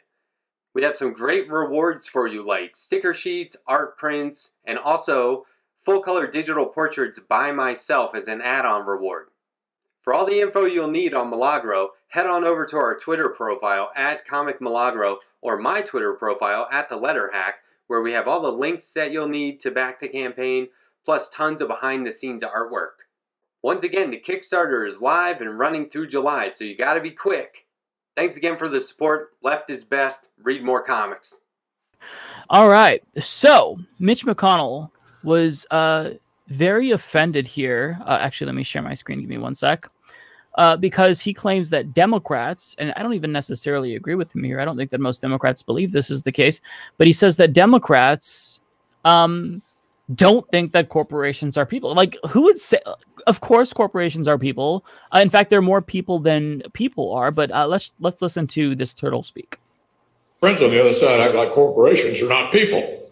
Speaker 11: We have some great rewards for you, like sticker sheets, art prints, and also full-color digital portraits by myself as an add-on reward. For all the info you'll need on Milagro, head on over to our Twitter profile at Comic Milagro or my Twitter profile at The Letter Hack, where we have all the links that you'll need to back the campaign, plus tons of behind-the-scenes artwork. Once again, the Kickstarter is live and running through July, so you gotta be quick. Thanks again for the support. Left is best. Read more comics.
Speaker 3: All right. So, Mitch McConnell was very offended here. Actually, let me share my screen. Give me one sec. Because he claims that Democrats, and I don't even necessarily agree with him here. I don't think that most Democrats believe this is the case. But he says that Democrats don't think that corporations are people. Like, who would say? Of course, corporations are people. In fact, they're more people than people are. But let's listen to this turtle speak.
Speaker 12: Friends on the other side act like corporations are not people.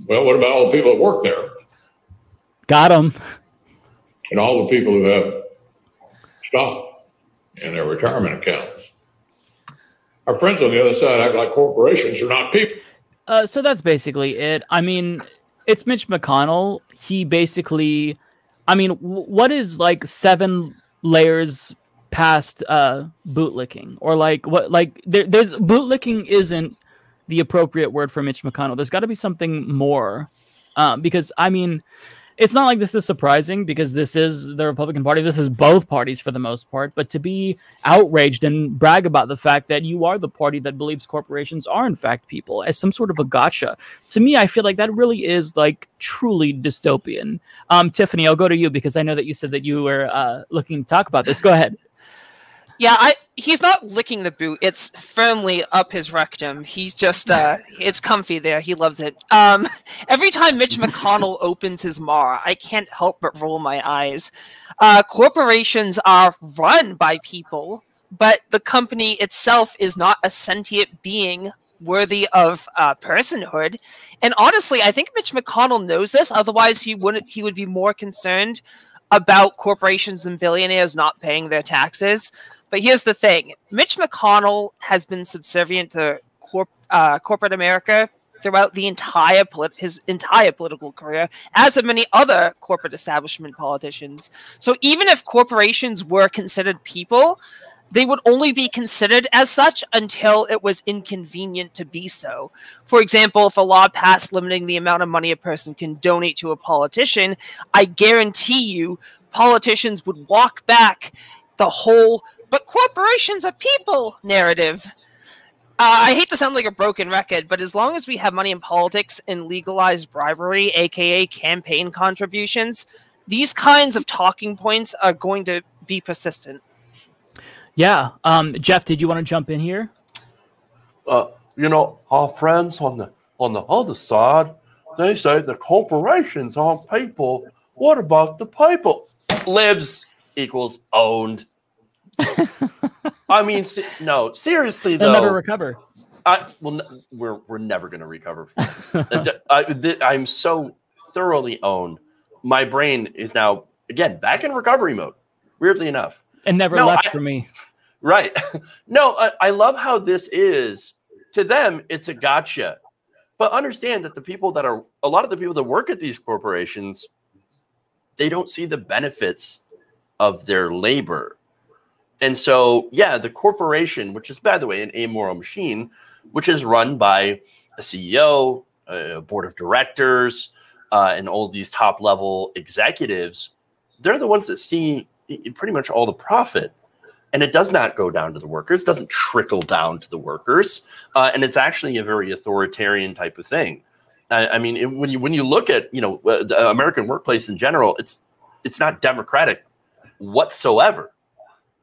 Speaker 12: Well, what about all the people that work there?
Speaker 3: Got him.
Speaker 12: And all the people who have stock in their retirement accounts. Our friends on the other side act like corporations are not people.
Speaker 3: So that's basically it. I mean, it's Mitch McConnell. He basically, I mean, what is like 7 layers past bootlicking? Or like what? Like there's bootlicking isn't the appropriate word for Mitch McConnell. There's got to be something more, because I mean, it's not like this is surprising because this is the Republican Party. This is both parties for the most part. But to be outraged and brag about the fact that you are the party that believes corporations are in fact people as some sort of a gotcha, to me, I feel like that really is like truly dystopian. Tiffany, I'll go to you because I know that you said that you were looking to talk about this. Go ahead.
Speaker 6: Yeah, he's not licking the boot. It's firmly up his rectum. He's just, it's comfy there. He loves it. Every time Mitch McConnell opens his maw, I can't help but roll my eyes. Corporations are run by people, but the company itself is not a sentient being worthy of personhood. And honestly, I think Mitch McConnell knows this. Otherwise, he would be more concerned about corporations and billionaires not paying their taxes. But here's the thing. Mitch McConnell has been subservient to corporate America throughout the his entire political career, as have many other corporate establishment politicians. So even if corporations were considered people, they would only be considered as such until it was inconvenient to be so. For example, if a law passed limiting the amount of money a person can donate to a politician, I guarantee you politicians would walk back the whole "but corporations are people" narrative. I hate to sound like a broken record, but as long as we have money in politics and legalized bribery, aka campaign contributions, these kinds of talking points are going to be persistent.
Speaker 3: Yeah. Jeff, did you want to jump in here?
Speaker 4: Our friends on the other side, they say the corporations aren't people. What about the people? Libs equals owned. I mean, no, seriously though.
Speaker 3: They'll never recover.
Speaker 4: We're never going to recover from this. I'm so thoroughly owned. My brain is now again back in recovery mode. Weirdly enough.
Speaker 3: And never left for me.
Speaker 4: Right. No, I love how this is. To them, it's a gotcha. But understand that a lot of the people that work at these corporations, they don't see the benefits of their labor. And so, yeah, the corporation, which is, by the way, an amoral machine, which is run by a CEO, a board of directors, and all these top-level executives, they're the ones that see pretty much all the profit. And it does not go down to the workers, doesn't trickle down to the workers. And it's actually a very authoritarian type of thing. I mean, when you look at, the American workplace in general, it's not democratic whatsoever.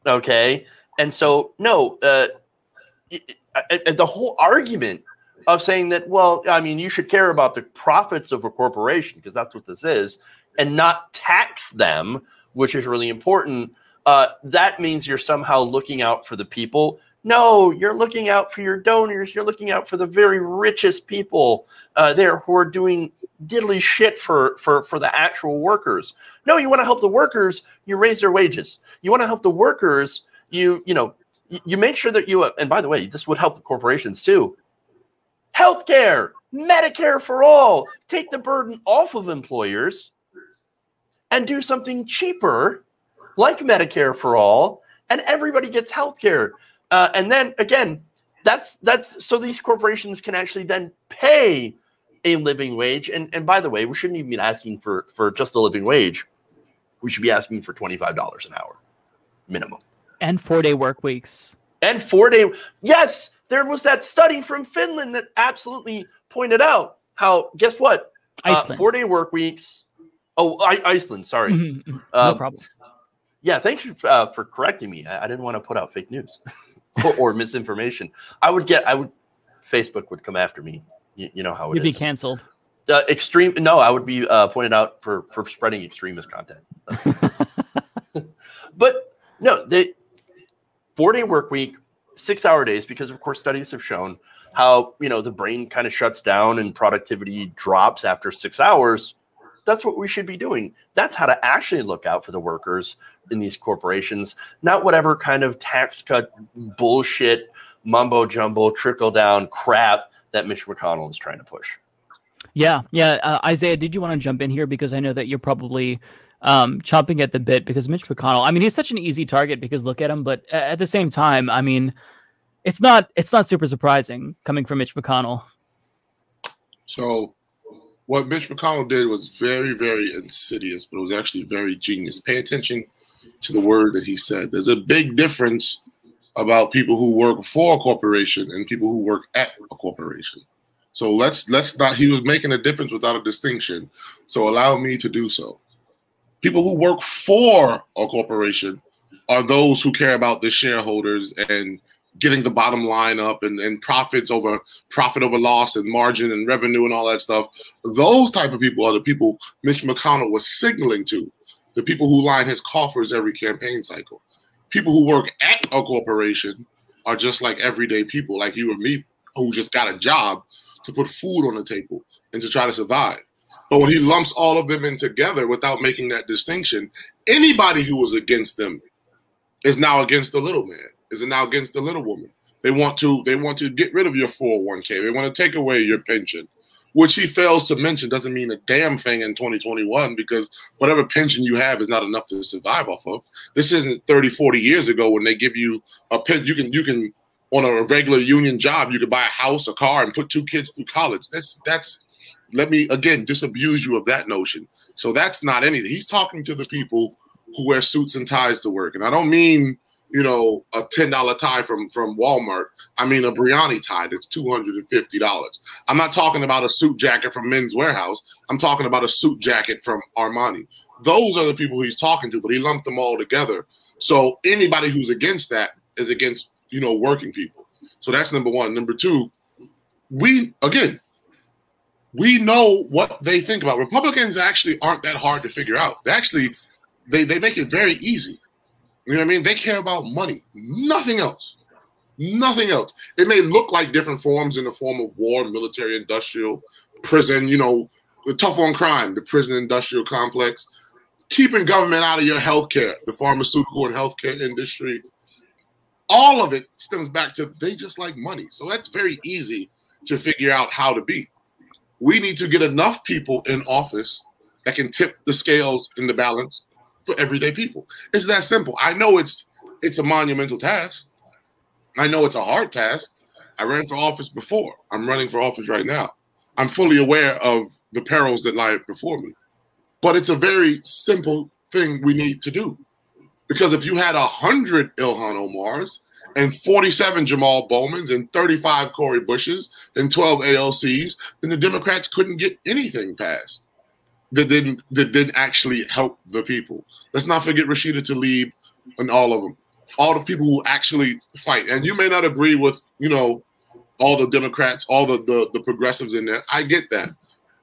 Speaker 4: Okay. And so, no, the whole argument of saying that, well, I mean, you should care about the profits of a corporation because that's what this is and not tax them, which is really important. That means you're somehow looking out for the people. No, you're looking out for your donors. You're looking out for the very richest people there who are doing diddly shit for the actual workers. No, you want to help the workers, you raise their wages. You want to help the workers, you make sure that and by the way, this would help the corporations too. Healthcare, Medicare for all. Take the burden off of employers and do something cheaper like Medicare for all, and everybody gets healthcare. And then again, that's so these corporations can actually then pay a living wage. And by the way, we shouldn't even be asking for just a living wage. We should be asking for $25 an hour minimum.
Speaker 3: And 4-day work weeks.
Speaker 4: And 4-day. Yes, there was that study from Finland that absolutely pointed out how, guess what?
Speaker 3: Iceland.
Speaker 4: 4-day work weeks. Oh, Iceland. Sorry.
Speaker 3: No problem.
Speaker 4: Yeah, thank you for correcting me. I didn't want to put out fake news or misinformation. Facebook would come after me. You know how it is.
Speaker 3: You'd be canceled.
Speaker 4: No, I would be pointed out for spreading extremist content. That's what it is. But no, the 4-day work week, 6-hour days, because of course studies have shown how, the brain kind of shuts down and productivity drops after 6 hours. That's what we should be doing. That's how to actually look out for the workers in these corporations, not whatever kind of tax cut bullshit, mumbo jumbo, trickle down crap that Mitch McConnell is trying to push.
Speaker 3: Yeah. Isaiah, did you want to jump in here? Because I know that you're probably chomping at the bit because Mitch McConnell, I mean, he's such an easy target because look at him. But at the same time, I mean, it's not super surprising coming from Mitch McConnell.
Speaker 9: So what Mitch McConnell did was very, very insidious, but it was actually very genius. Pay attention to the word that he said. There's a big difference about people who work for a corporation and people who work at a corporation. So let's not, he was making a difference without a distinction. So allow me to do so. People who work for a corporation are those who care about the shareholders and getting the bottom line up and profit over loss and margin and revenue and all that stuff. Those type of people are the people Mitch McConnell was signaling to, the people who line his coffers every campaign cycle. People who work at a corporation are just like everyday people like you and me who just got a job to put food on the table and to try to survive. But when he lumps all of them in together without making that distinction, anybody who was against them is now against the little man, is now against the little woman, They want to get rid of your 401k. They want to take away your pension, which he fails to mention doesn't mean a damn thing in 2021 because whatever pension you have is not enough to survive off of. This isn't 30, 40 years ago when they give you a pension. You can on a regular union job, you could buy a house, a car, and put 2 kids through college. Let me again disabuse you of that notion. So that's not anything. He's talking to the people who wear suits and ties to work. And I don't mean, a $10 tie from Walmart. I mean a Brioni tie that's $250. I'm not talking about a suit jacket from Men's Warehouse. I'm talking about a suit jacket from Armani. Those are the people he's talking to, but he lumped them all together. So anybody who's against that is against, working people. So that's number one. Number two, we know what they think about. Republicans actually aren't that hard to figure out. They make it very easy. You know what I mean? They care about money, nothing else. Nothing else. It may look like different forms in the form of war, military, industrial, prison, the tough on crime, the prison industrial complex, keeping government out of your healthcare, the pharmaceutical and healthcare industry. All of it stems back to they just like money. So that's very easy to figure out how to beat. We need to get enough people in office that can tip the scales in the balance for everyday people. It's that simple. I know it's a monumental task. I know it's a hard task. I ran for office before. I'm running for office right now. I'm fully aware of the perils that lie before me. But it's a very simple thing we need to do. Because if you had 100 Ilhan Omars and 47 Jamal Bowmans and 35 Cori Bushes and 12 ALCs, then the Democrats couldn't get anything passed that didn't actually help the people. Let's not forget Rashida Tlaib and all of them. All the people who actually fight. And you may not agree with, all the Democrats, all the progressives in there. I get that.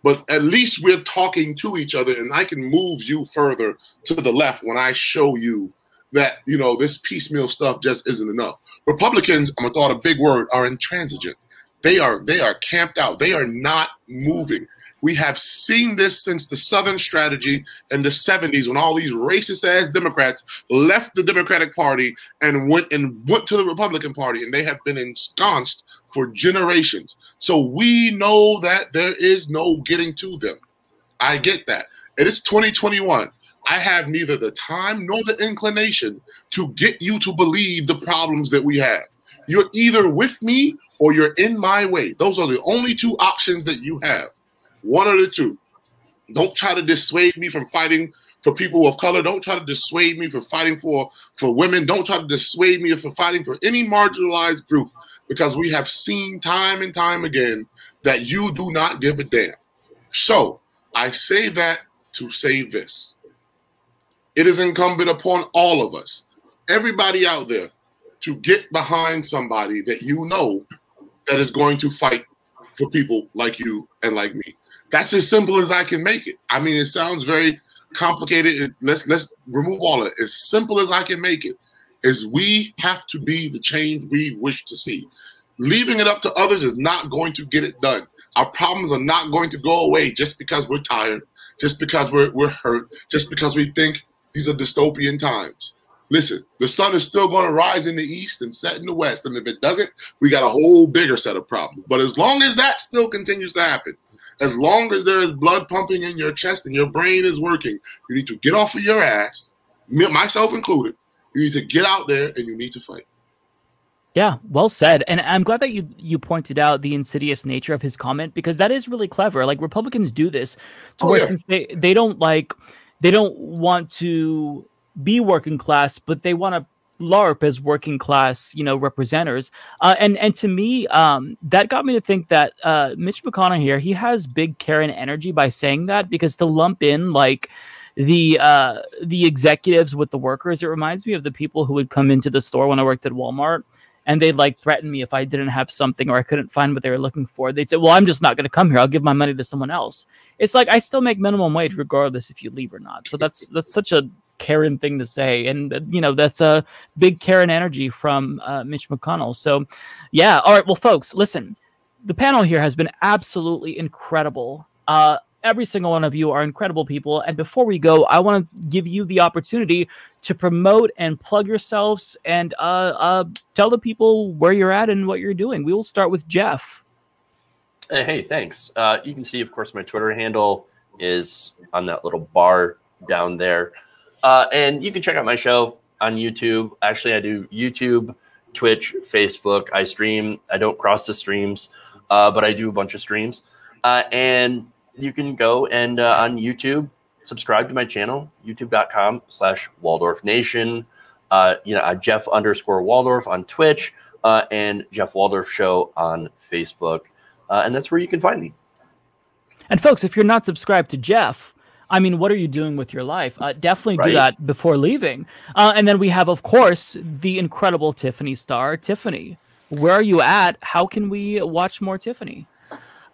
Speaker 9: But at least we're talking to each other, and I can move you further to the left when I show you that, this piecemeal stuff just isn't enough. Republicans, I'm going to throw out a big word, are intransigent. They are camped out. They are not moving. We have seen this since the Southern strategy in the 70s when all these racist-ass Democrats left the Democratic Party and went to the Republican Party, and they have been ensconced for generations. So we know that there is no getting to them. I get that. It is 2021. I have neither the time nor the inclination to get you to believe the problems that we have. You're either with me or you're in my way. Those are the only 2 options that you have. One of the 2. Don't try to dissuade me from fighting for people of color. Don't try to dissuade me from fighting for women. Don't try to dissuade me from fighting for any marginalized group, because we have seen time and time again that you do not give a damn. So I say that to say this. It is incumbent upon all of us, everybody out there, to get behind somebody that that is going to fight for people like you and like me. That's as simple as I can make it. I mean, it sounds very complicated. Let's remove all of it. As simple as I can make it is we have to be the change we wish to see. Leaving it up to others is not going to get it done. Our problems are not going to go away just because we're tired, just because we're hurt, just because we think these are dystopian times. Listen, the sun is still going to rise in the east and set in the west. And if it doesn't, we got a whole bigger set of problems. But as long as that still continues to happen, as long as there is blood pumping in your chest and your brain is working, you need to get off of your ass, myself included. You need to get out there and you need to fight.
Speaker 3: Yeah, well said. And I'm glad that you pointed out the insidious nature of his comment, because that is really clever. Like, Republicans do this to where since they don't want to be working class, but they want to LARP as working class, representatives. And to me, that got me to think that Mitch McConnell here, he has big Karen energy by saying that, because to lump in like the executives with the workers, it reminds me of the people who would come into the store when I worked at Walmart, and they'd like threaten me if I didn't have something or I couldn't find what they were looking for. They'd say, well, I'm just not going to come here. I'll give my money to someone else. It's like, I still make minimum wage regardless if you leave or not. So that's such a Karen thing to say. And, that's a big Karen energy from Mitch McConnell. So, yeah. All right. Well, folks, listen, the panel here has been absolutely incredible. every single one of you are incredible people. And before we go, I want to give you the opportunity to promote and plug yourselves and tell the people where you're at and what you're doing. We will start with Jeff.
Speaker 4: Hey, thanks. You can see, of course, my Twitter handle is on that little bar down there. And you can check out my show on YouTube. Actually, I do YouTube, Twitch, Facebook. I stream. I don't cross the streams, but I do a bunch of streams. And you can go and on YouTube, subscribe to my channel, youtube.com/WaldorfNation. Jeff_Waldorf on Twitch, and Jeff Waldorf Show on Facebook. And that's where you can find me. And
Speaker 3: folks, if you're not subscribed to Jeff, I mean, what are you doing with your life? Definitely do that before leaving. And then we have, of course, the incredible Tiffany Star. Tiffany, where are you at? How can we watch more Tiffany?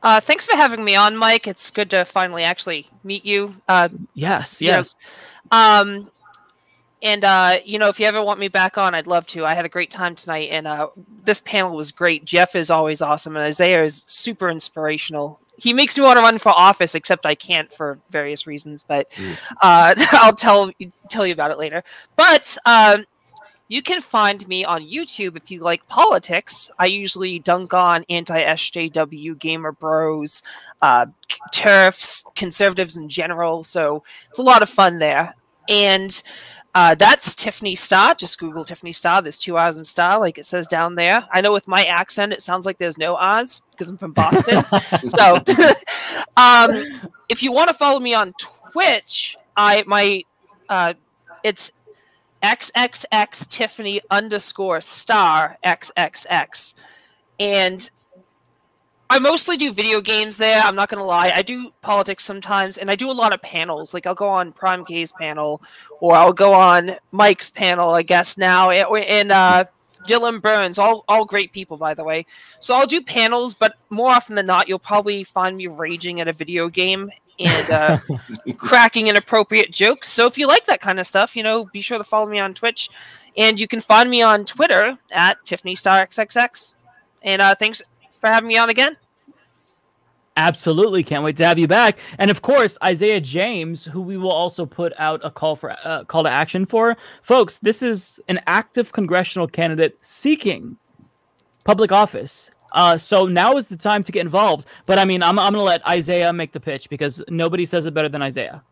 Speaker 6: Thanks for having me on, Mike. It's good to finally actually meet you.
Speaker 3: Yes.
Speaker 6: And, if you ever want me back on, I'd love to. I had a great time tonight, and this panel was great. Jeff is always awesome, and Isaiah is super inspirational. He makes me want to run for office, except I can't for various reasons, but I'll tell you about it later. But you can find me on YouTube if you like politics. I usually dunk on anti-SJW, gamer bros, TERFs, conservatives in general, so it's a lot of fun there. And that's Tiffany Star. Just Google Tiffany Star. There's 2 R's in Star, like it says down there. I know with my accent, it sounds like there's no R's because I'm from Boston. So if you want to follow me on Twitch, it's XXX Tiffany _star XXX. And I mostly do video games there. I'm not going to lie. I do politics sometimes, and I do a lot of panels. Like, I'll go on Prime K's panel, or I'll go on Mike's panel, I guess, now, and Dylan Burns, all great people, by the way. So I'll do panels, but more often than not, you'll probably find me raging at a video game and cracking inappropriate jokes. So if you like that kind of stuff, be sure to follow me on Twitch. And you can find me on Twitter at TiffanyStarXXX. And thanks for having me on again.
Speaker 3: Absolutely. Can't wait to have you back. And of course, Isaiah James, who we will also put out a call to action for. Folks, this is an active congressional candidate seeking public office. So now is the time to get involved. But I mean, I'm going to let Isaiah make the pitch because nobody says it better than Isaiah.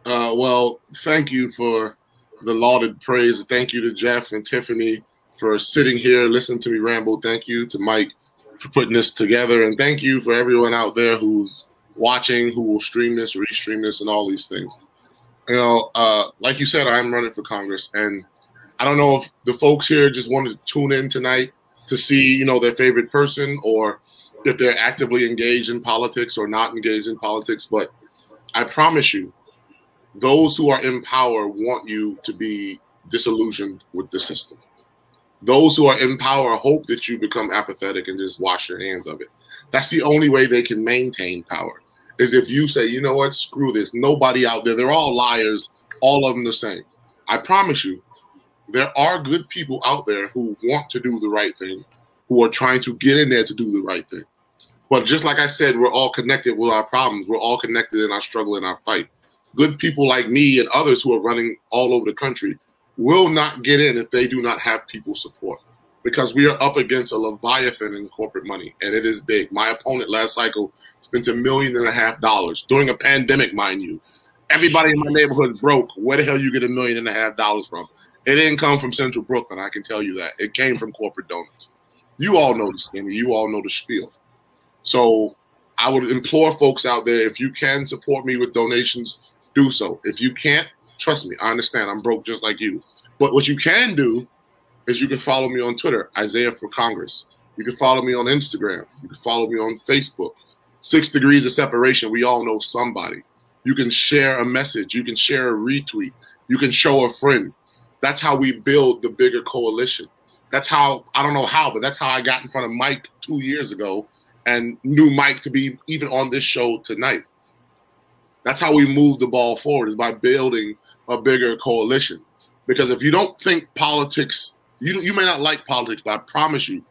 Speaker 9: Well, thank you for the lauded praise. Thank you to Jeff and Tiffany for sitting here, listening to me ramble. Thank you to Mike for putting this together. And thank you for everyone out there who's watching, who will stream this, restream this, and all these things. Like you said, I'm running for Congress. And I don't know if the folks here just wanted to tune in tonight to see, their favorite person, or if they're actively engaged in politics or not engaged in politics. But I promise you, those who are in power want you to be disillusioned with the system. Those who are in power hope that you become apathetic and just wash your hands of it. That's the only way they can maintain power, is if you say, you know what, screw this. Nobody out there, they're all liars, all of them the same. I promise you, there are good people out there who want to do the right thing, who are trying to get in there to do the right thing. But just like I said, we're all connected with our problems. We're all connected in our struggle and our fight. Good people like me and others who are running all over the country will not get in if they do not have people support, because we are up against a leviathan in corporate money, and it is big. My opponent last cycle spent $1.5 million during a pandemic, mind you. Everybody in my neighborhood is broke. Where the hell you get $1.5 million from? It didn't come from Central Brooklyn, I can tell you that. It came from corporate donors. You all know the skinny. You all know the spiel. So I would implore folks out there, if you can support me with donations, do so. If you can't, trust me, I understand. I'm broke just like you. But what you can do is you can follow me on Twitter, Isaiah for Congress. You can follow me on Instagram. You can follow me on Facebook. 6 degrees of separation. We all know somebody. You can share a message. You can share a retweet. You can show a friend. That's how we build the bigger coalition. That's how, I don't know how, but that's how I got in front of Mike 2 years ago and knew Mike to be even on this show tonight. That's how we move the ball forward, is by building a bigger coalition. Because if you don't think politics, you may not like politics, but I promise you,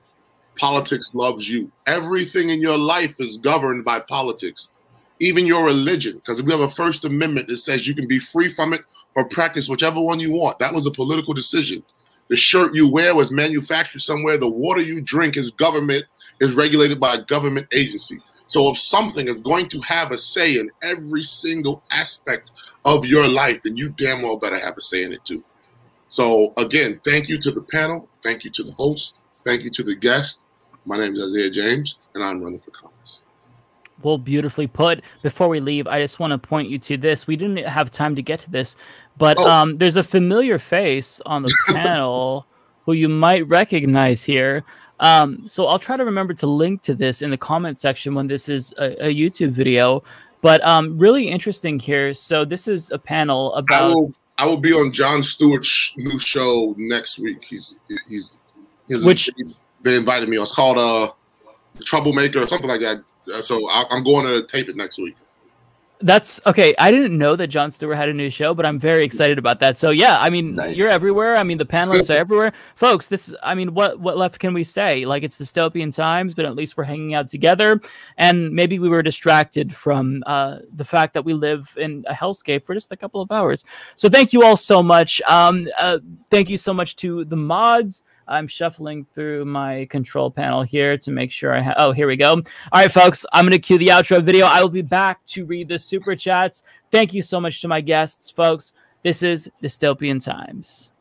Speaker 9: politics loves you. Everything in your life is governed by politics. even your religion, because we have a First Amendment that says you can be free from it or practice whichever one you want. That was a political decision. The shirt you wear was manufactured somewhere. The water you drink is regulated by a government agency. So if something is going to have a say in every single aspect of your life, then you damn well better have a say in it too. So again, thank you to the panel. Thank you to the host. Thank you to the guest. My name is Isaiah James, and I'm running for Congress.
Speaker 3: Well, beautifully put. Before we leave, I just want to point you to this. We didn't have time to get to this, but there's a familiar face on the panel who you might recognize here. So I'll try to remember to link to this in the comment section when this is a YouTube video. But really interesting here. So this is a panel about.
Speaker 9: I will be on Jon Stewart's new show next week. They invited me. It's called Troublemaker or something like that. So I'm going to tape it next week.
Speaker 3: That's okay. I didn't know that Jon Stewart had a new show, but I'm very excited about that. So yeah, I mean, You're everywhere. I mean, the panelists are everywhere, folks. This is, I mean, what left can we say? Like, it's dystopian times, but at least we're hanging out together. And maybe we were distracted from the fact that we live in a hellscape for just a couple of hours. So thank you all so much. Thank you so much to the mods. I'm shuffling through my control panel here to make sure I have. Oh, here we go. All right, folks, I'm going to cue the outro video. I will be back to read the super chats. Thank you so much to my guests, folks. This is Dystopian Times.